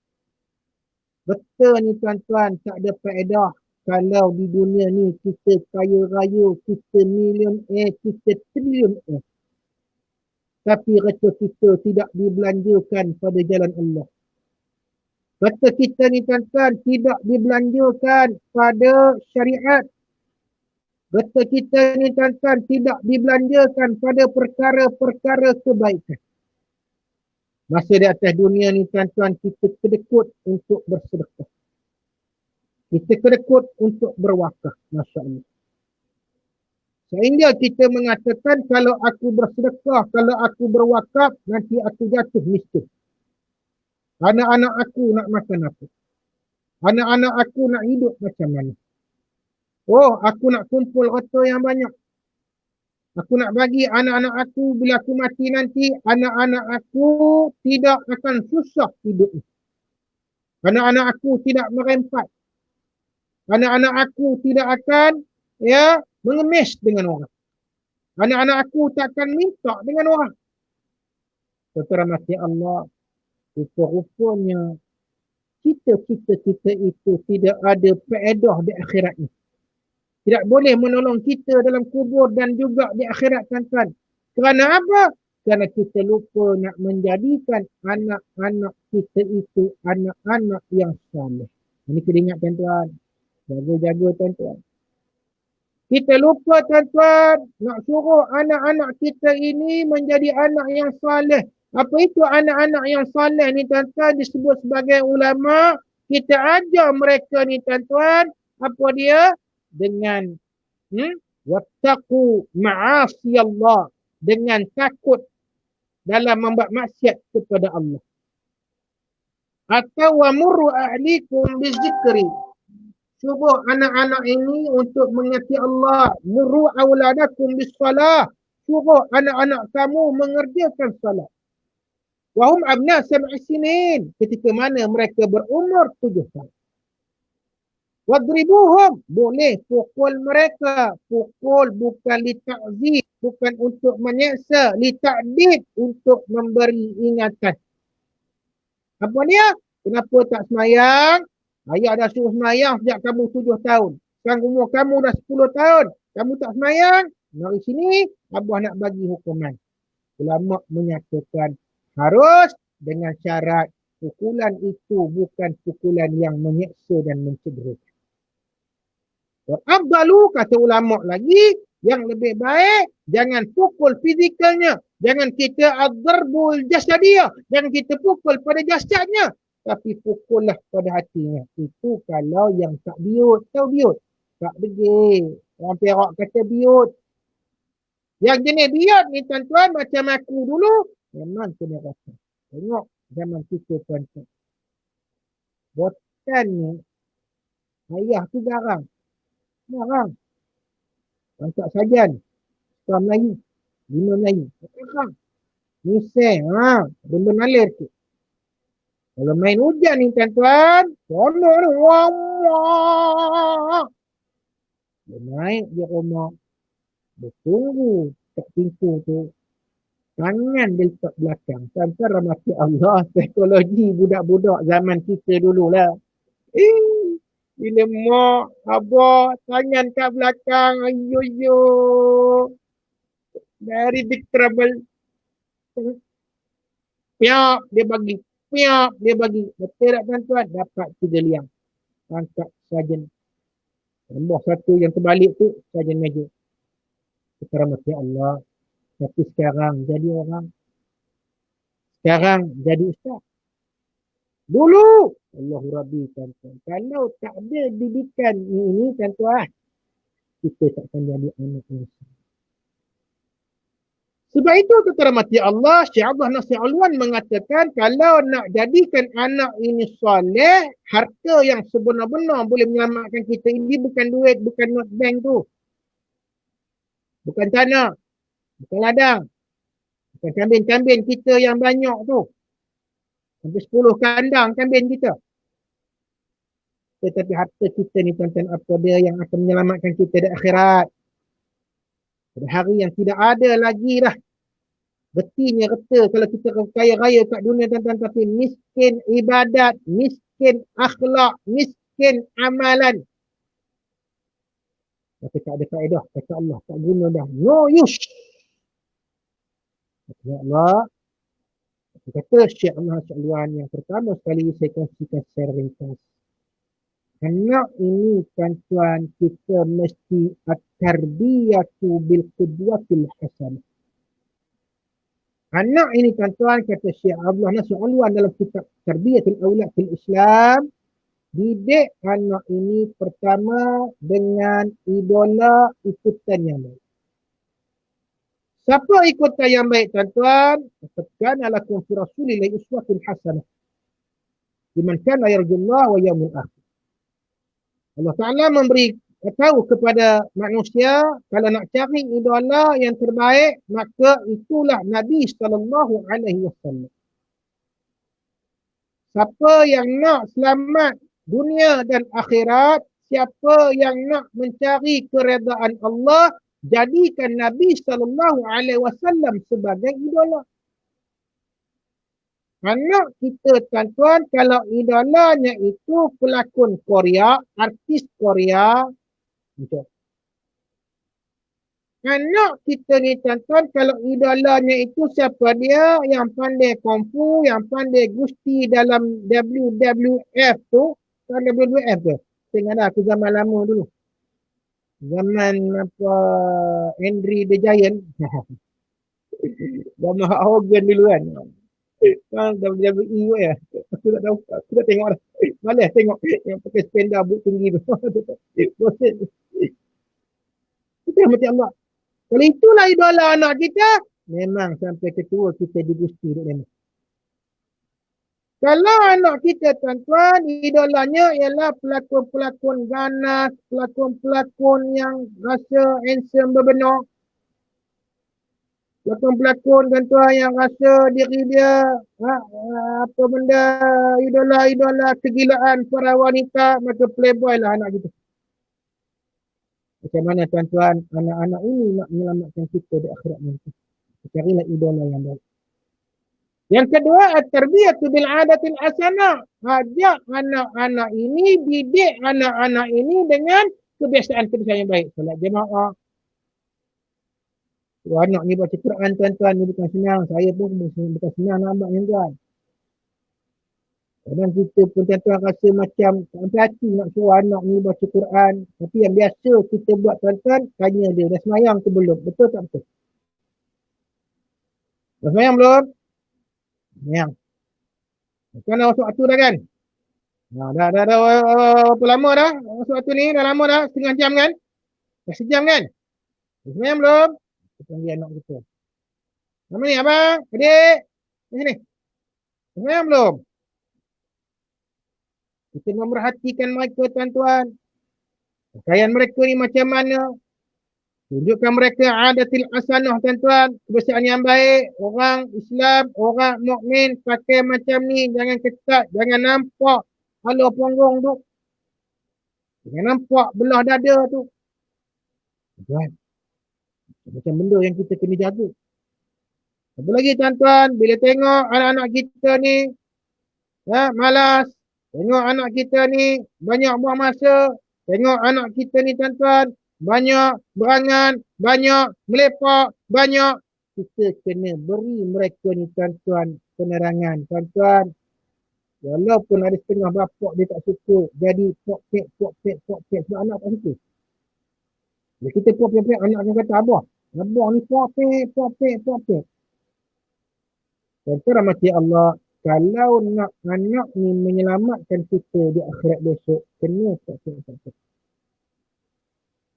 Reta ni tuan-tuan tak ada faedah. Kalau di dunia ni kita kaya raya, kita millionaire, kita trillionaire. Tapi reta kita tidak dibelanjakan pada jalan Allah. Reta kita ni tuan-tuan tidak dibelanjakan pada syariat. Reta kita ni tuan-tuan tidak dibelanjakan pada perkara-perkara kebaikan. Masa di atas dunia ni tuan-tuan, kita kedekut untuk bersedekah. Kita kedekut untuk berwakaf. Masya Allah. Sehingga kita mengatakan, kalau aku bersedekah, kalau aku berwakaf, nanti aku jatuh miskin. Anak-anak aku nak makan apa? Anak-anak aku nak hidup macam mana? Oh, aku nak kumpul harta yang banyak. Aku nak bagi anak-anak aku, bila aku mati nanti, anak-anak aku tidak akan susah hidup. Anak-anak aku tidak merempat. Anak-anak aku tidak akan Ya, mengemis dengan orang. Anak-anak aku takkan minta dengan orang. Terhormati Allah, rupa-rupanya kita itu tidak ada faedah di akhirat ini. Tidak boleh menolong kita dalam kubur dan juga di akhirat, tuan-tuan. Kerana apa? Kerana kita lupa nak menjadikan anak-anak kita itu anak-anak yang saleh. Ini kena ingat, tuan-tuan. Jaga-jaga, tuan-tuan. Kita lupa, tuan-tuan, nak suruh anak-anak kita ini menjadi anak yang saleh. Apa itu anak-anak yang saleh ni, tuan-tuan? Disebut sebagai ulama. Kita ajar mereka ni, tuan-tuan. Apa dia? Dengan wattaqu ma'asi Allah, dengan takut dalam membuat maksiat kepada Allah. Atau wamurru ahlikum bizikri, suruh anak-anak ini untuk mengingati Allah. Murru auladakum bisalah, suruh anak-anak kamu mengerjakan salat. Wahum abna sab'i sinin, ketika mana mereka berumur 7 tahun. Wadribuhum, boleh pukul mereka. Pukul bukan litakzib, bukan untuk menyeksa. Litakdib, untuk memberi ingatan. Apa dia? Kenapa tak semayang? Ayah dah suruh semayang sejak kamu 7 tahun. Sekarang umur kamu dah 10 tahun. Kamu tak semayang? Mari sini, Abah nak bagi hukuman. Ulama menyatakan harus dengan syarat pukulan itu bukan pukulan yang menyeksa dan mencederakan. Afdalu, kata ulama lagi, yang lebih baik jangan pukul fizikalnya, jangan kita ad-darbul jasadiyah, jangan kita pukul pada jasadnya, tapi pukullah pada hatinya. Itu kalau yang tak biut. Tahu biut? Tak degil. Orang Perak kata biut. Yang jenis biut ni, tuan-tuan, macam aku dulu, memang kena rasa. Tengok zaman kita, tuan-tuan. Botan ni, ayah tu garang. Garang. Angkat sajan. Setelah Melayu. 5 Melayu. Garang. Niseng. Benda nalir tu. Kalau main hujan ni, tuan-tuan. Sonok ni. Wah. Dia naik dia rumah. Dia tunggu kat pintu tu. Tangan dia letak belakang. Tuan-tuan rahmati Allah. Psikologi budak-budak zaman kita dululah. Bila mak, abah, tangan kat belakang, ayo. Very big trouble. Piak, dia bagi. Piak, dia bagi. Betul tak, tuan-tuan? Dapat 3 liang. Angkat sajen. Nombor 1 yang terbalik tu, sajen meja. Kita rahmati Allah. Tapi sekarang jadi orang. Sekarang jadi ustaz. Dulu, Allahu Rabbi, tuan-tuan. Kalau tak ada didikan ini, tuan-tuan, kita tak akan jadi anak Islam. Sebab itu, kata rahmati Allah, Syekh Abdullah Nasir Alwan mengatakan, kalau nak jadikan anak ini soleh, harta yang sebenar-benar boleh menyelamatkan kita ini bukan duit, bukan note bank tu. Bukan tanah, bukan ladang, bukan kambing-kambing kita yang banyak tu. Sampai 10 kandang kambing kita. Tetapi harta kita ni, tuan-tuan, apa dia yang akan menyelamatkan kita di akhirat. Pada hari yang tidak ada lagi dah. Betinya reta kalau kita kaya raya kat dunia, tuan-tuan, tapi miskin ibadat, miskin akhlak, miskin amalan. Tapi tak ada faedah. Kata Allah, tak guna dah. No use. Kata Allah, kata Syekh Allah Syahluan, yang pertama sekali saya kongsikan secara ringkas. Anak ini, tuan-tuan, kita mesti at-tarbiyatu bil qudwatil hasanah. Anak ini, tuan-tuan, kata Syekh Abdullah Nasir Alwan dalam kitab Tarbiyatul Aulad fil Islam, didik anak ini pertama dengan idola ikutan yang baik. Siapa ikutan yang baik, tuan-tuan? Katakan alakum fi rasulillahi uswatun hasanah liman kana yarjullah wa yawmil akhir. Allah Ta'ala memberi tahu kepada manusia, kalau nak cari idola yang terbaik, maka itulah Nabi SAW. Siapa yang nak selamat dunia dan akhirat, siapa yang nak mencari keredaan Allah, jadikan Nabi SAW sebagai idola. Anak kita tuan-tuan, kalau idolanya itu pelakon Korea, artis Korea, gitu. Anak kita ni tuan-tuan, kalau idolanya itu siapa dia yang pandai kungfu, yang pandai gusti dalam WWF tu, kan WWF tu. Tengok dah aku zaman lama dulu. Zaman apa Andre the Giant. Zaman Hogan dulu kan. Kan WWE kot ya. Aku tak tahu. Aku tak tengok dah. Malas tengok yang pakai sepeda but tinggi tu. Bosan. Kita macam Allah. Kalau itulah idola anak kita, memang sampai ketua kita digusti duk memang. Kalau anak kita tuan-tuan, idolanya ialah pelakon-pelakon ganas, pelakon-pelakon yang rasa handsome berbenar. Pelakon-pelakon tuan-tuan yang rasa diri dia apa benda idola-idola kegilaan para wanita, maka playboy lah anak kita. Macam mana tuan-tuan anak-anak ini nak menyelamatkan kita di akhirat nanti. Carilah idola yang baik. Yang kedua, at-tarbiyatu bil adatil hasanah. Ajak anak-anak ini, didik anak-anak ini dengan kebiasaan-kebiasaan yang baik. Solat jemaah. Anak ni baca Quran tuan-tuan, ni bukan senang. Saya pun bukan senang nak buat yang tuan. Kadang kita pun tuan-tuan rasa macam sampai hati nak suruh anak ni baca Quran. Tapi yang biasa kita buat tuan-tuan, tanya dia, dah semayang ke belum? Betul tak betul? Dah semayang belum? Semayang. Kan dah masuk waktu dah kan? Dah berapa lama dah? Masuk waktu ni dah lama dah, setengah jam kan? Dah sejam kan? Dah semayang belum? Kita panggil anak kita. Nama ni abang, adik. Di sini. Dah semayang belum? Kita memerhatikan mereka tuan-tuan. Pakaian mereka ni macam mana? Tunjukkan mereka adatil hasanah tuan-tuan. Kebiasaan yang baik. Orang Islam, orang mukmin pakai macam ni. Jangan ketat, jangan nampak hala punggung tu. Jangan nampak belah dada tu. Tuan, macam benda yang kita kena jaga. Apa lagi tuan-tuan, bila tengok anak-anak kita ni malas, tengok anak kita ni banyak buang masa, tengok anak kita ni tuan-tuan banyak berangan, banyak melepak, banyak, kita kena beri mereka ni tuan-tuan penerangan. Tuan-tuan, walaupun ada setengah bapak dia tak suka, jadi pok-pek sebab anak tak suka. Bila kita pok-pek, anak akan kata, abah ni pok-pek. Tuan-tuan rahmati Allah, kalau nak anak ni menyelamatkan kita di akhirat besok, kena pok-pek.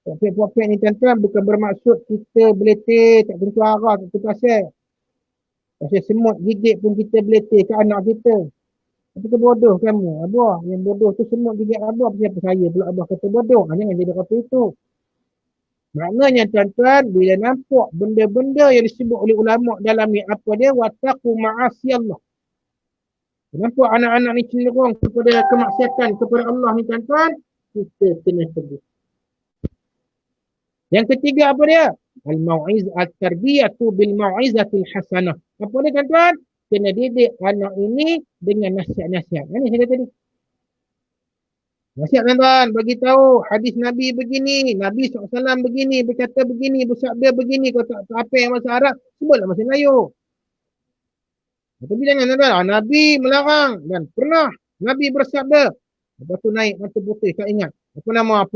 Pok-pek ni tuan-tuan bukan bermaksud kita beletih, tak tentu arah, tak tentu pasal. Pasal semut gigit pun kita beletih ke anak kita. Tapi bodoh kamu, abah. Yang bodoh tu semut gigit abah, siapa saya pula abah kata bodoh. Jangan jadi kata itu. Maknanya tuan-tuan, bila nampak benda-benda yang disebut oleh ulama' dalam ni, apa dia? Wattaqu ma'asiyallah. Nampak anak-anak ni cenderung kepada kemaksiatan kepada Allah ni tuan-tuan, kita kena tegur. Yang ketiga apa dia? Al-mau'iz at-tarbiyatu bil mau'izatil hasanah. Apa dia tuan-tuan? Kena didik anak ini dengan nasihat-nasihat. Ini saya kata tadi. Nasihat tuan-tuan, bagi tahu hadis Nabi begini, Nabi SAW begini, berkata begini, bersabda begini. Kalau tak apa yang bahasa Arab, sebutlah bahasa Melayu. Tapi jangan tuan-tuan, Nabi melarang dan pernah Nabi bersabda. Lepas tu naik mata putih, tak ingat. Apa nama.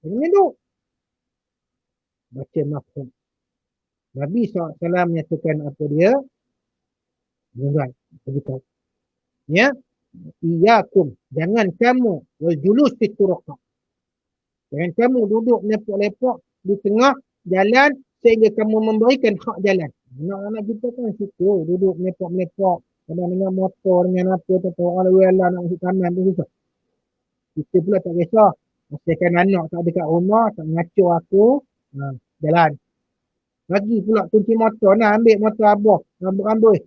Ini tu. Baca mafhum. Nabi SAW menyatakan apa dia? Tuan-tuan, beritahu. Ya, iyakum, jangan kamu wal julus fi turuq. Jangan kamu duduk lepak-lepak di tengah jalan sehingga kamu memberikan hak jalan. Anak-anak kita kan suka duduk lepak-lepak, kadang dengan motor dengan apa tu orang lalu nak masuk taman tu susah. Kita pula tak kisah. Asalkan anak tak dekat rumah, tak ngacau aku, jalan. Lagi pula kunci motor, nak ambil motor abah, rambut-rambut.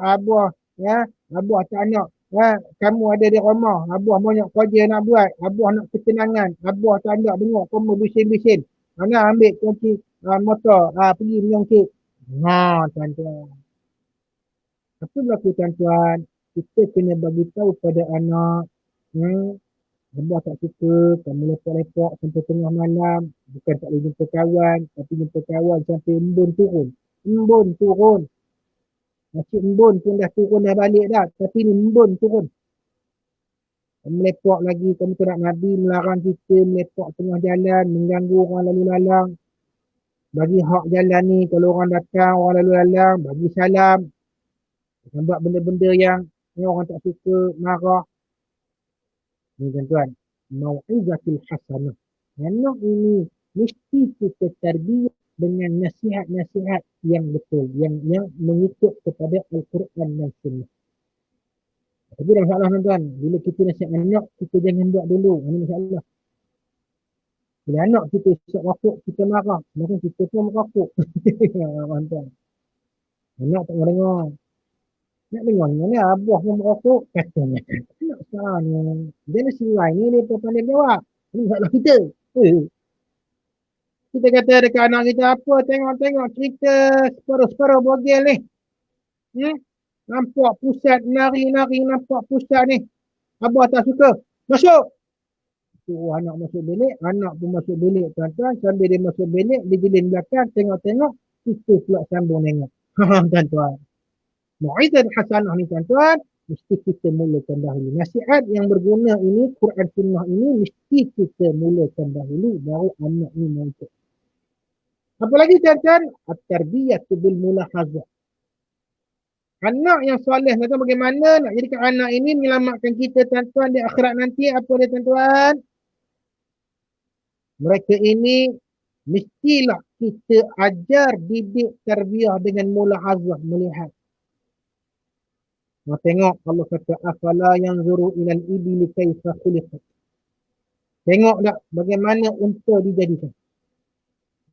Abah Ya, Abah tak nak. Ya, kamu ada di rumah. Abah banyak kerja nak buat. Abah nak ketenangan. Abah tak nak dengar kamu bising-bising. Mana ambil kunci motor. Pergi menyongkit. Tuan-tuan. Apa berlaku tuan-tuan? Kita kena bagi tahu pada anak. Hmm, Abah tak suka kamu lepak-lepak sampai tengah malam. Bukan tak boleh jumpa kawan. Tapi jumpa kawan sampai embun turun. Embun turun. Masih embun pun dah turun dah balik dah. Tapi ni embun turun. Melepak lagi. Kamu tak nak Nabi melarang kita melepak tengah jalan. Mengganggu orang lalu lalang. Bagi hak jalan ni. Kalau orang datang, orang lalu lalang. Bagi salam. Jangan buat benda-benda yang orang tak suka, marah. Ni tuan-tuan. Mau'izatul hasanah. Anak ini mesti kita terbiak dengan nasihat-nasihat yang betul. Yang mengikut kepada Al-Quran dan Sunnah. Tapi dah masalah tuan-tuan. Bila kita nasihat anak, kita jangan buat dulu. Ini masalah. Bila anak kita isap rokok, kita marah. Maka kita pun merokok. Tuan-tuan. Anak tak mau dengar. Nak dengar mana abah pun merokok. Katanya. Anak sekarang ni. Generasi lain ni dia pandai jawab. Ini masalah kita. Kita kata dekat anak kita apa. Tengok-tengok cerita separuh-separuh bogel ni. Nampak pusat nari-nari. Nampak pusat ni. Abah tak suka. Masuk. Suruh anak masuk bilik, anak pun masuk bilik tuan-tuan, sambil dia masuk bilik, dia gelin belakang, tengok-tengok, kita pula sambung tengok. Tuan-tuan. Mu'izat hasanah ni tuan-tuan, mesti kita mulakan dahulu. Nasihat yang berguna ini, Quran Sunnah ini, mesti kita mulakan dahulu, baru anak ni muncul. Apalagi tuan-tuan, at-tarbiyatu bil mulahazah. Anak yang soleh, tuan-tuan, bagaimana nak jadikan anak ini menyelamatkan kita tuan-tuan di akhirat nanti, apa dia tuan-tuan? Mereka ini mestilah kita ajar didik tarbiyah dengan mulahazah melihat. Nah, tengok Allah kata afala yanzuru ilal ibili kaifa khuliqat. Tengok tak bagaimana unta dijadikan.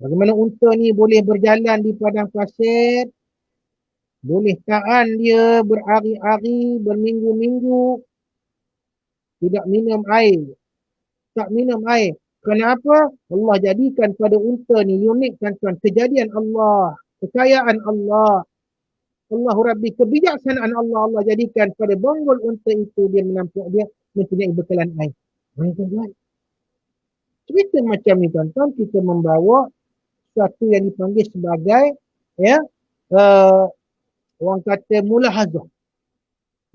Bagaimana unta ni boleh berjalan di padang pasir, boleh tahan dia berhari-hari, berminggu-minggu, tidak minum air. Tak minum air. Kenapa? Allah jadikan pada unta ni unik tuan-tuan. Kejadian Allah. Kekayaan Allah. Allahu Rabbi. Kebijaksanaan Allah. Allah jadikan pada bonggol unta itu dia menampak dia mempunyai bekalan air. Tuan-tuan. Cerita macam ni tuan-tuan. Kita membawa sesuatu yang dipanggil sebagai orang kata mulahazah.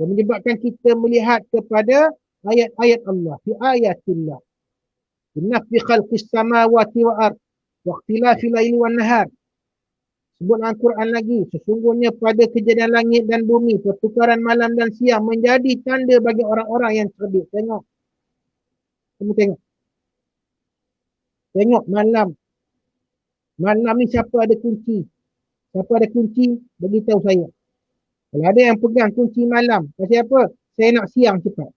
Yang menyebabkan kita melihat kepada ayat-ayat Allah. Fi ayatillah. Inna fi khalqis samawati wa ard wa ikhtilafil laili wan nahar. Sebut dalam Quran lagi, sesungguhnya pada kejadian langit dan bumi, pertukaran malam dan siang menjadi tanda bagi orang-orang yang cerdik. Tengok. Kamu tengok. Tengok malam. Malam ni siapa ada kunci? Siapa ada kunci? Beritahu saya. Kalau ada yang pegang kunci malam, pasal apa? Saya nak siang cepat.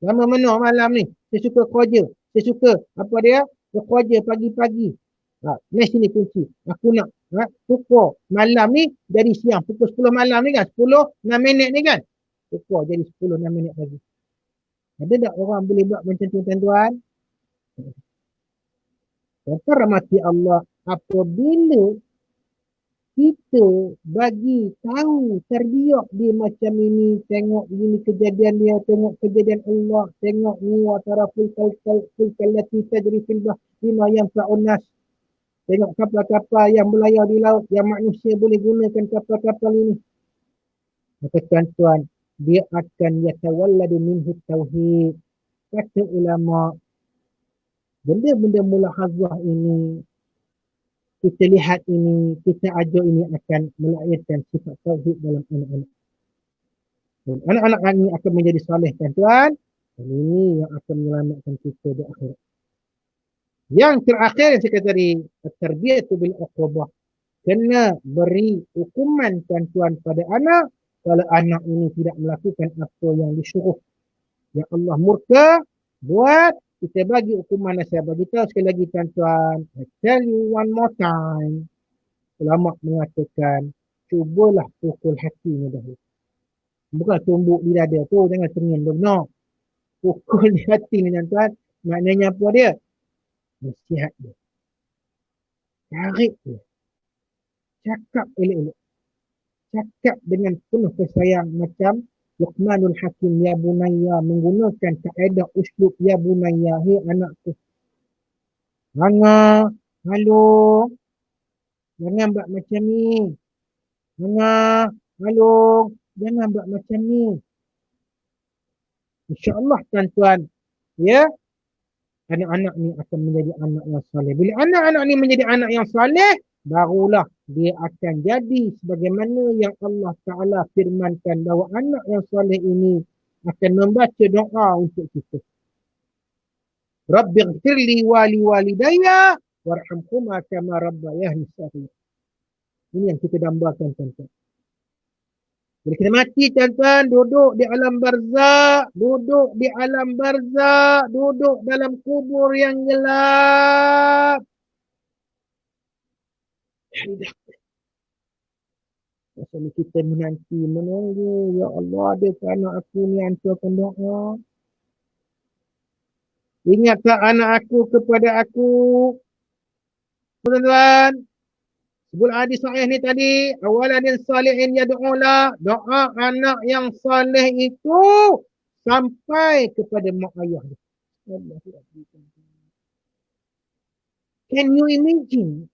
Lama mana malam ni? Saya suka kerja. Saya suka apa dia? Bekerja pagi-pagi. Ni sini kunci. Aku nak pukul malam ni jadi siang. Pukul 10 malam ni kan? 10:06 ni kan? Pukul jadi 10:06 pagi. Ada tak orang boleh buat macam tu tuan-tuan? Kata rahmati Allah, apabila kita bagi tahu terbiak dia macam ini, tengok ini kejadian dia, tengok kejadian Allah, tengok ni wa taraful kalati tajri fil bahr bima yanfa'un nas. Tengok kapal-kapal yang berlayar di laut, yang manusia boleh gunakan kapal-kapal ini. Maka tuan-tuan, dia akan yatawalladu minhu tauhid. Kata ulama, benda-benda mulahazah ini, kita lihat ini, kita ajar ini akan melahirkan sifat tauhid dalam anak-anak. Dan anak-anak ini akan menjadi soleh tuan-tuan. Dan ini yang akan menyelamatkan kita di akhirat. Yang terakhir yang saya kata tadi, at-tarbiyatu bil uqubah. Kena beri hukuman tuan-tuan pada anak kalau anak ini tidak melakukan apa yang disuruh. Yang Allah murka buat, kita bagi hukuman nasihat. Bagi tahu sekali lagi tuan-tuan, I tell you one more time. Ulama mengatakan, cubalah pukul hatimu dahulu. Bukan tumbuk di dada tu, jangan teringin tu, no. Pukul di hati ni tuan-tuan, maknanya apa dia? Nasihat dia. Tarik dia. Cakap elok-elok. Cakap dengan penuh kesayang macam Luqmanul Hakim, ya bunayya, menggunakan kaedah uslub ya bunayya, hei anakku. Hanga, halo, jangan buat macam ni. Hanga, halo, jangan buat macam ni. InsyaAllah tuan-tuan, ya, anak-anak ni akan menjadi anak yang saleh. Bila anak-anak ni menjadi anak yang saleh, barulah dia akan jadi sebagaimana yang Allah Ta'ala firmankan bahawa anak yang saleh ini akan membaca doa untuk kita. Rabbighfirli wali walidayya warhamhuma kama rabbayani shaghira. Ini yang kita dambakan tuan-tuan. Bila kita mati tuan-tuan, duduk di alam barzak, duduk di alam barzak, duduk dalam kubur yang gelap. Maksudnya kita menanti, menunggu, ya Allah, ada ke anak aku ni hantarkan doa. Ingatkan anak aku kepada aku. Tuan-tuan, sebelum hadis sahih ni tadi, awaladin salihin yad'ula, doa anak yang saleh itu sampai kepada mak ayah dia. Can you imagine?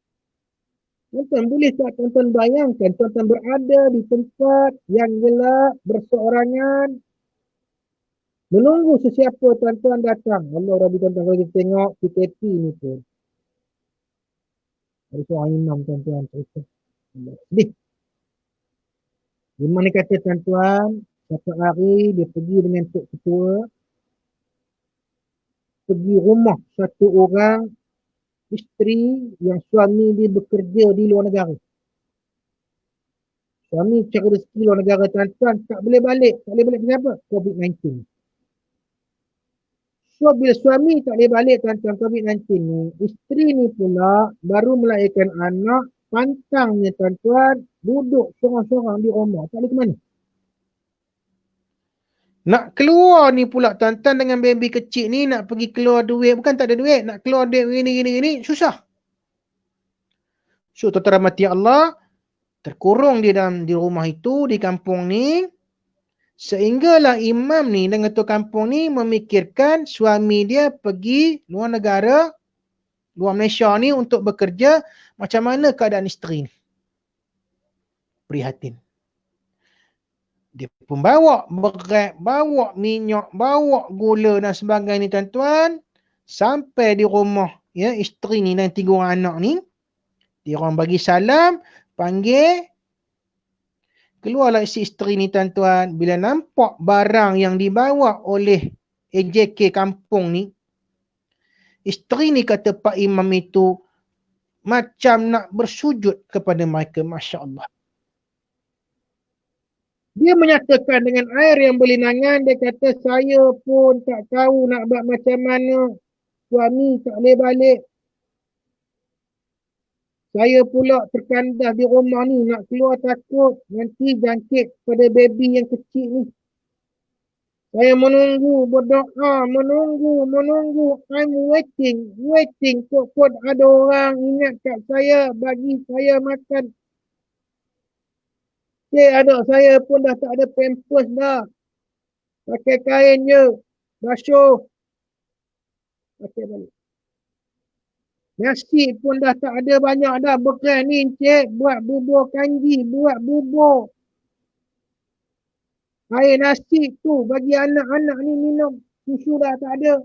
Tuan-tuan boleh tak tuan-tuan bayangkan tuan-tuan berada di tempat yang gelap, berseorangan, menunggu sesiapa tuan-tuan datang. Allah Rabbi tuan-tuan kalau kita tengok PKP ni pun. Ada seorang imam tuan-tuan cerita. Sedih. Imam ni kata tuan-tuan, satu hari dia pergi dengan Tok Ketua, pergi rumah satu orang isteri yang suami dia bekerja di luar negara. Suami cari rezeki luar negara tuan-tuan, tak boleh balik. Tak boleh balik kenapa? COVID-19. So bila suami tak boleh balik tuan-tuan COVID-19 ni, isteri ni pula baru melahirkan anak, pantangnya tuan-tuan, duduk sorang-sorang di rumah. Tak boleh ke mana. Nak keluar ni pula tuan-tuan dengan baby kecil ni, nak pergi keluar duit, bukan tak ada duit, nak keluar duit gini, susah. So tuan-tuan rahmati Allah, terkurung di dalam di rumah itu, di kampung ni, sehinggalah imam ni dengan ketua kampung ni memikirkan suami dia pergi luar negara, luar Malaysia ni untuk bekerja, macam mana keadaan isteri ni. Prihatin. Dia pun bawa berat, bawa minyak, bawa gula dan sebagainya tuan-tuan. Sampai di rumah, ya, isteri ni dan 3 orang anak ni, dia orang bagi salam, panggil. Keluarlah si isteri ni tuan-tuan, bila nampak barang yang dibawa oleh AJK kampung ni, isteri ni kata Pak Imam itu macam nak bersujud kepada mereka, Masya Allah. Dia menyatakan dengan air yang berlinangan, dia kata saya pun tak tahu nak buat macam mana. Suami tak boleh balik. Saya pula terkandas di rumah ni, nak keluar takut nanti jangkit pada baby yang kecil ni. Saya menunggu, berdoa, menunggu. I'm waiting. Pun ada orang ingat kat saya, bagi saya makan. Adik saya pun dah tak ada pampers dah. Pakai kain je. Basuh. Pakai balik. Nasi pun dah tak ada banyak dah. Bekas ni Encik buat bubur kanji. Buat bubur. Air nasi tu bagi anak-anak ni minum. Susu dah tak ada.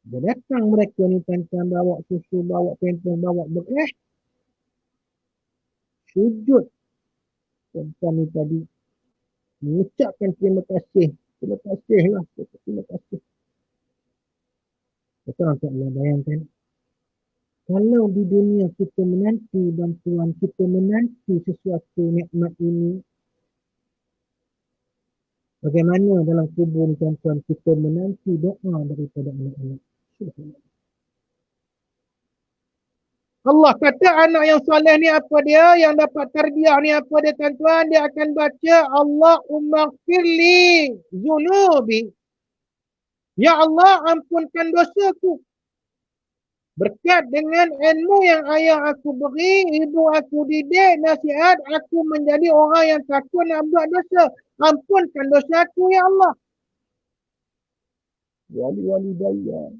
Dia datang mereka ni tuan-tuan bawa susu, bawa pampers, bawa bekas. Sujud. Tuan-tuan ni tadi. Mengucapkan terima kasih. Terima kasih lah. Terima kasih. Betul untuk Allah bayangkan. Kalau di dunia kita menanti bantuan, kita menanti sesuatu nikmat ini, bagaimana dalam kubur tuan-tuan kita menanti doa daripada anak-anak. Allah kata anak yang soleh ni apa dia? Yang dapat tarbiyah ni apa dia tuan-tuan? Dia akan baca Allahumma firli zunubi. Ya Allah ampunkan dosaku. Berkat dengan ilmu yang ayah aku beri, ibu aku didik, nasihat, aku menjadi orang yang takut nak buat dosa. Ampunkan dosa aku, ya Allah. Wali-wali daya.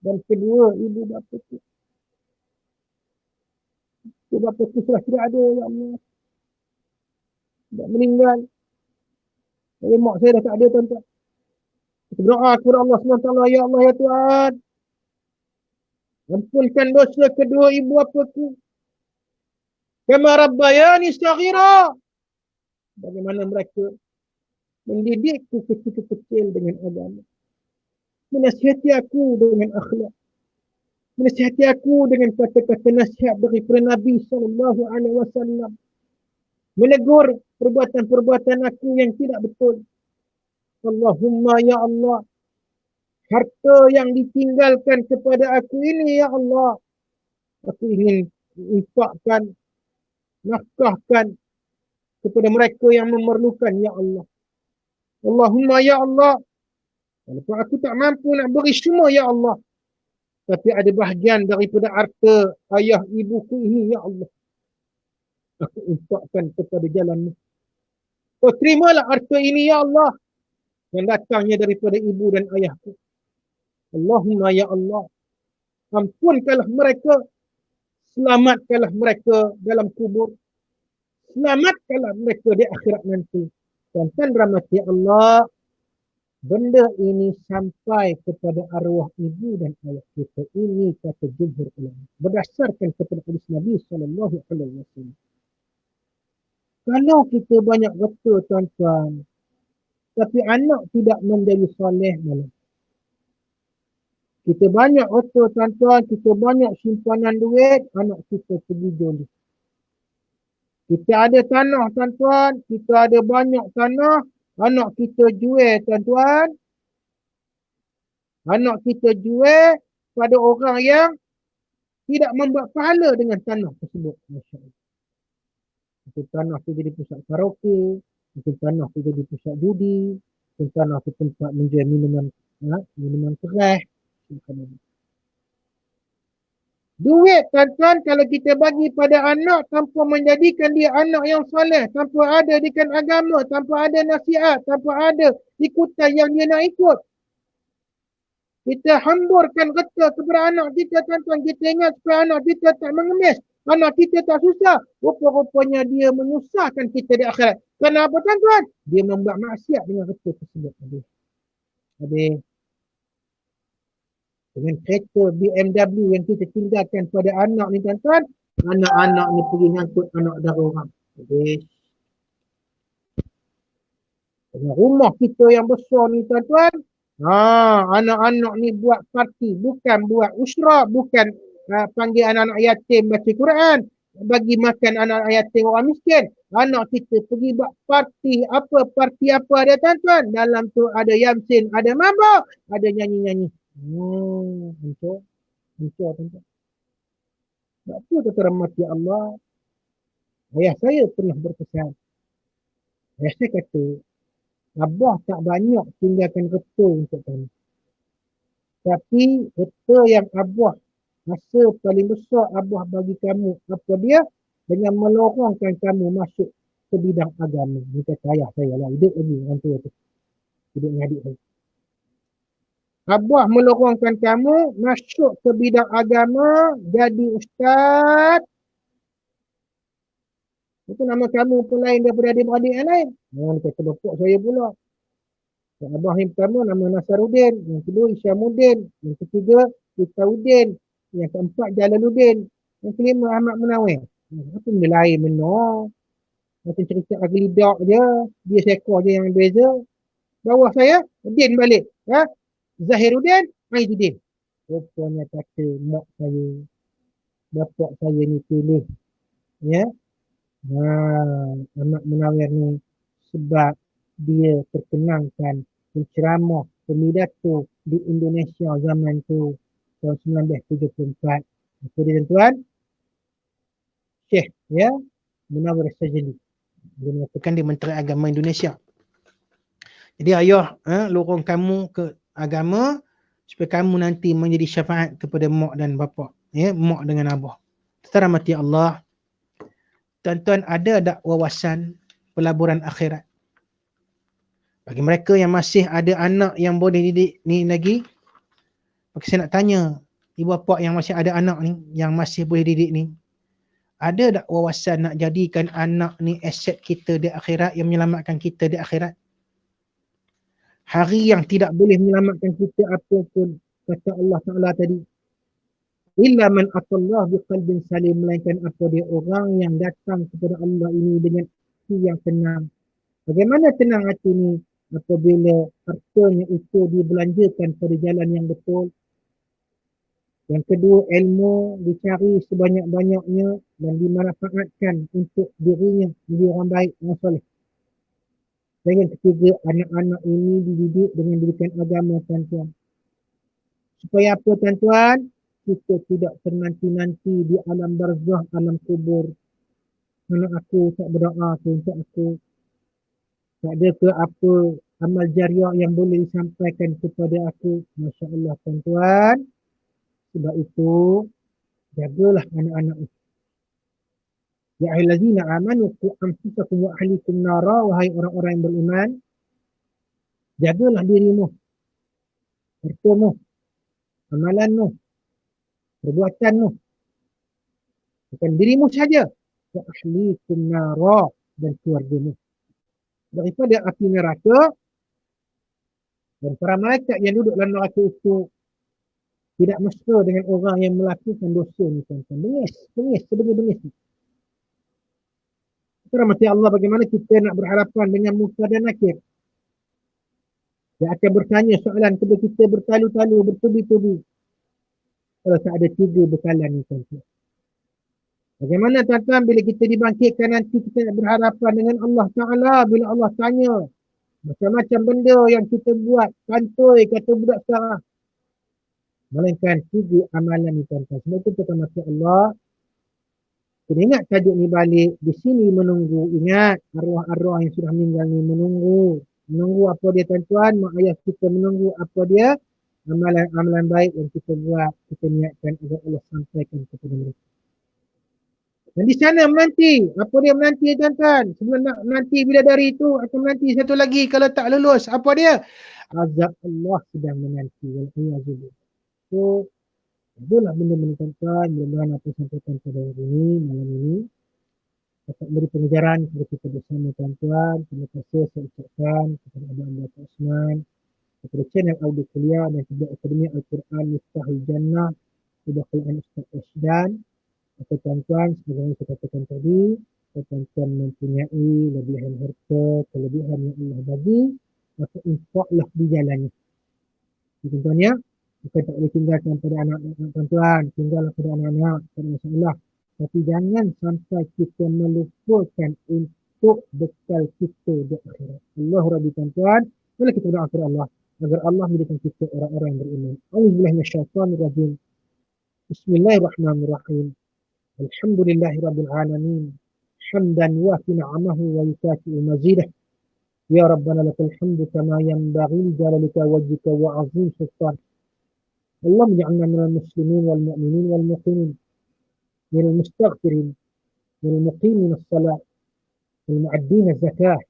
Dan kedua, ibu bapa ku. Ibu bapa ku sudah ada, ya Allah. Sudah meninggal. Jadi mak saya dah tak ada, tuan-tuan. Kita berdoa kepada Allah SWT, ya Allah, ya Tuhan. Ampunkan dosa kedua ibu bapa ku. Kama rabbayani saghira. Bagaimana mereka mendidikku kecil-kecil dengan agama. Menasihati aku dengan akhlak. Menasihati aku dengan kata-kata nasihat daripada Nabi SAW. Menegur perbuatan-perbuatan aku yang tidak betul. Allahumma ya Allah. Harta yang ditinggalkan kepada aku ini ya Allah. Aku ingin infakkan, nafkahkan kepada mereka yang memerlukan ya Allah. Allahumma ya Allah. Walaupun aku tak mampu nak beri semua ya Allah. Tapi ada bahagian daripada harta ayah ibuku ini ya Allah. Aku infakkan kepada jalanmu. Kau terimalah harta ini ya Allah. Yang datangnya daripada ibu dan ayahku. Allahumma ya Allah. Ampunkanlah mereka. Selamatkanlah mereka dalam kubur. Selamatkanlah mereka di akhirat nanti. Tuan-tuan rahmati Allah. Benda ini sampai kepada arwah ibu dan ayah kita. Ini kata jumhur ulama. Berdasarkan kepada hadis Nabi SAW. Kalau kita banyak reta tuan-tuan. Tapi anak tidak menjadi soleh malah. Kita banyak reta tuan-tuan. Kita banyak simpanan duit. Anak kita pergi joli. Kita ada tanah tuan-tuan. Kita ada banyak tanah. Anak kita jual tuan-tuan. Anak kita jual pada orang yang tidak membuat pahala dengan tanah tersebut. Masya Allah. Mungkin tanah itu jadi pusat karaoke. Mungkin tanah itu jadi pusat judi. Mungkin tanah itu tempat menjual minuman keras. Duit tuan-tuan kalau kita bagi pada anak tanpa menjadikan dia anak yang soleh, tanpa ada dikan agama, tanpa ada nasihat, tanpa ada ikutan yang dia nak ikut. Kita hamburkan reta kepada anak kita tuan-tuan. Kita ingat supaya anak kita tak mengemis. Anak kita tak susah. Rupa-rupanya dia menyusahkan kita di akhirat. Kenapa tuan-tuan? Dia membuat maksiat dengan reta tersebut. Habis. Dengan kereta BMW yang kita tinggalkan pada anak ni tuan-tuan. Anak-anak ni pergi ngangkut anak dara orang. Habis. Dengan rumah kita yang besar ni tuan-tuan. Anak-anak ni buat parti. Bukan buat usra. Bukan panggil anak-anak yatim baca Quran. Bagi makan anak-anak yatim orang miskin. Anak kita pergi buat parti. Parti apa dia tuan-tuan? Dalam tu ada Yamsin, ada mabuk, ada nyanyi-nyanyi. Hancur tuan-tuan. Sebab tu tuan-tuan rahmati Allah. Ayah saya pernah berpesan. Ayah saya kata, Abah tak banyak tinggalkan reta untuk kamu. Tapi reta yang Abah rasa paling besar Abah bagi kamu. Apa dia? Dengan melorongkan kamu masuk ke bidang agama. Ini kata ayah saya lah. Hidup lagi orang tua tu. Hidup dengan adik saya. Abah melorongkan kamu masuk ke bidang agama, jadi ustaz. Itu nama kamu pun lain daripada adik-adik yang lain. Dia kata bapak saya pula. Abah yang pertama nama Nasaruddin, yang kedua Isyamuddin, yang ketiga Iqaudin, yang keempat Jalaluddin, yang kelima Ahmad Munawir. Apa benda lain benda? Macam cerita ugly dog je, dia seekor je yang beza. Bawah saya, Din balik. Zahiruddin, Aizuddin. Rupanya kata mak saya, bapak saya ni pilih. Ya. Ahmad Munawir ni sebab dia terkenangkan penceramah, pemidato di Indonesia zaman tu tahun 1974. Itu dia tuan, Syekh ya, Munawwir Syajili. Dia mengatakan dia Menteri Agama Indonesia. Jadi ayah lorong kamu ke agama supaya kamu nanti menjadi syafaat kepada mak dan bapa, ya, mak dengan abah. Secara mati Allah, tuan-tuan ada tak wawasan pelaburan akhirat? Bagi mereka yang masih ada anak yang boleh didik ni lagi, maka saya nak tanya ibu bapa yang masih ada anak ni, yang masih boleh didik ni, ada tak wawasan nak jadikan anak ni aset kita di akhirat, yang menyelamatkan kita di akhirat? Hari yang tidak boleh menyelamatkan kita apapun, kata Allah Ta'ala tadi, illa man atallah biqalbin salim, melainkan apa dia orang yang datang kepada Allah ini dengan hati yang tenang. Bagaimana tenang hati ini? Apabila hartanya itu dibelanjakan pada jalan yang betul. Yang kedua, ilmu dicari sebanyak-banyaknya dan dimanfaatkan untuk dirinya menjadi orang baik, orang soleh. Dan yang ketiga, anak-anak ini dididik dengan didikan agama, tuan-tuan. Supaya apa, tuan-tuan? Kita tidak ternanti-nanti di alam barzah, alam kubur. Anak aku tak berdoa ke untuk aku. Tak ada ke apa amal jariah yang boleh disampaikan kepada aku. Masya Allah, tuan-tuan. Sebab itu, jagalah anak-anak itu. Ya ayyuhallazina amanu qu anfusakum wa ahlikum nara, wahai orang-orang yang beriman, jagalah dirimu, hartamu, amalanmu, perbuatanmu, bukan dirimu saja, wa ahlikum nara, dan keluargamu daripada api neraka. Dan para malaikat yang duduk dalam neraka itu tidak mesra dengan orang yang melakukan dosa ni, tuan-tuan. Bengis, sebegini-bengis. Rahmati Allah, bagaimana kita nak berhadapan dengan Musa dan Nakir? Dia akan bertanya soalan kepada kita bertalu-talu, bertubi-tubi. Kalau tak ada 3 bekalan ni, tuan-tuan. Bagaimana, tuan-tuan, bila kita dibangkitkan nanti kita nak berhadapan dengan Allah Ta'ala, bila Allah tanya macam-macam benda yang kita buat, kantoi, kata budak Sarah. Melainkan 3 amalan ni, tuan-tuan. Sebab itu pertama Allah, kita ingat tajuk ni balik, di sini menunggu. Ingat, arwah-arwah yang sudah meninggal ni menunggu. Menunggu apa dia, tuan-tuan? Mak ayah kita menunggu apa dia? Amalan-amalan baik yang kita buat, kita niatkan agar Allah sampaikan kepada mereka. Dan di sana menanti. Apa dia menanti, tuan-tuan? Sebelum nak menanti bidadari itu, akan menanti satu lagi. Kalau tak lulus, apa dia? Azab Allah sedang menanti. Walhamdulillah. So, itulah benda-benda, tuan-tuan. Mudah-mudahan apa sampaikan pada hari ini, malam ini, dapat beri pengajaran kepada kita bersama, tuan-tuan. Terima kasih saya ucapkan kepada Abang Pak Osman, kepada channel Audio Kuliah dan juga Akademi Al-Quran Miftahul Jannah, sudah kelaan Ustaz Osdan. Atau tuan-tuan, sebagaimana saya katakan tadi, tuan-tuan mempunyai lebihan harta, kelebihan yang Allah bagi, maka infaklah di jalannya. Tuan-tuan ya, kita tak boleh tinggalkan pada anak-anak, tuan-tuan, tinggallah pada anak-anak, pada masalah. Tapi jangan sampai kita melupakan untuk bekal kita di akhirat. Allah Rabbi, tuan-tuan, bila kita berdoa kepada Allah, agar Allah menjadikan kita orang-orang yang beriman. A'udzubillahi minasyaitonirrajim. Bismillahirrahmanirrahim. Alhamdulillahi Rabbil Alamin. Hamdan wafi na'amahu wa yukafi'u mazidah. Ya Rabbana lakal hamdu kama yanbaghi jalalika wajhika wa azim sultan. Allahumma ja'alna minal muslimin wal mu'minin wal muqimin, minal mustaghfirin, minal muqimin as-salat, minal mu'addin az-zakah,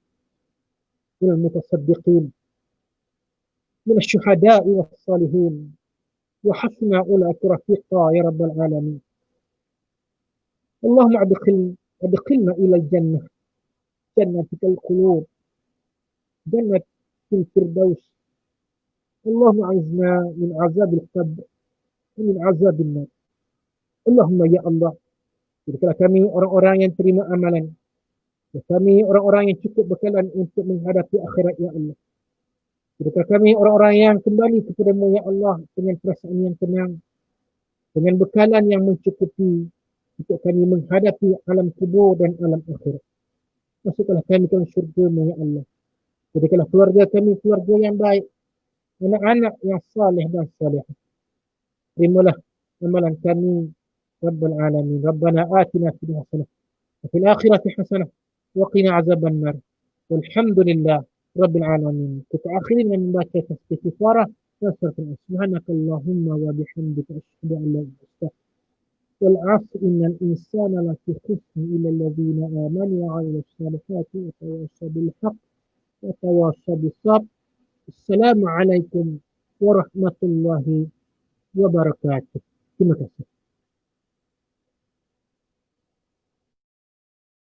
minal mutasaddiqin, minal syuhada'i was-salihin, wa hasna ula'ika rafiqa ya Rabbal Alamin. اللهم أدخلنا إلى الجنة، جنة الخلود، جنة الفردوس. اللهم أعذنا من عذاب القبر ومن عذاب النار. اللهم ya Allah, jadikanlah kami orang-orang yang terima amalan, kami orang-orang yang cukup bekalan untuk menghadapi akhirat ya Allah. Jadikanlah kami orang-orang yang kembali kepada-Mu ya Allah dengan perasaan yang tenang, dengan bekalan yang mencukupi untuk kami menghadapi alam kubur dan alam akhirat. Masukkanlah kami ke syurga-Mu ya Allah. Jadikanlah keluarga kami keluarga yang baik, anak-anak yang saleh dan saleh. Terimalah amalan kami رب العالمين. ربنا آتنا في الدنيا حسنة وفي الآخرة حسنة وقنا عذاب النار. والحمد لله رب العالمين. Kita akhiri dengan membaca tasbih kifarah dan surah Subhanaka Allahumma wa bihamdika asyhadu an la ilaha illa anta wal 'asr innal insana lafi khusr illa alladhina amanu wa 'amilus salihati wa tawassaw bil haqq wa tawassaw bis sabr. Assalamu alaikum warahmatullahi wabarakatuh. Terima kasih.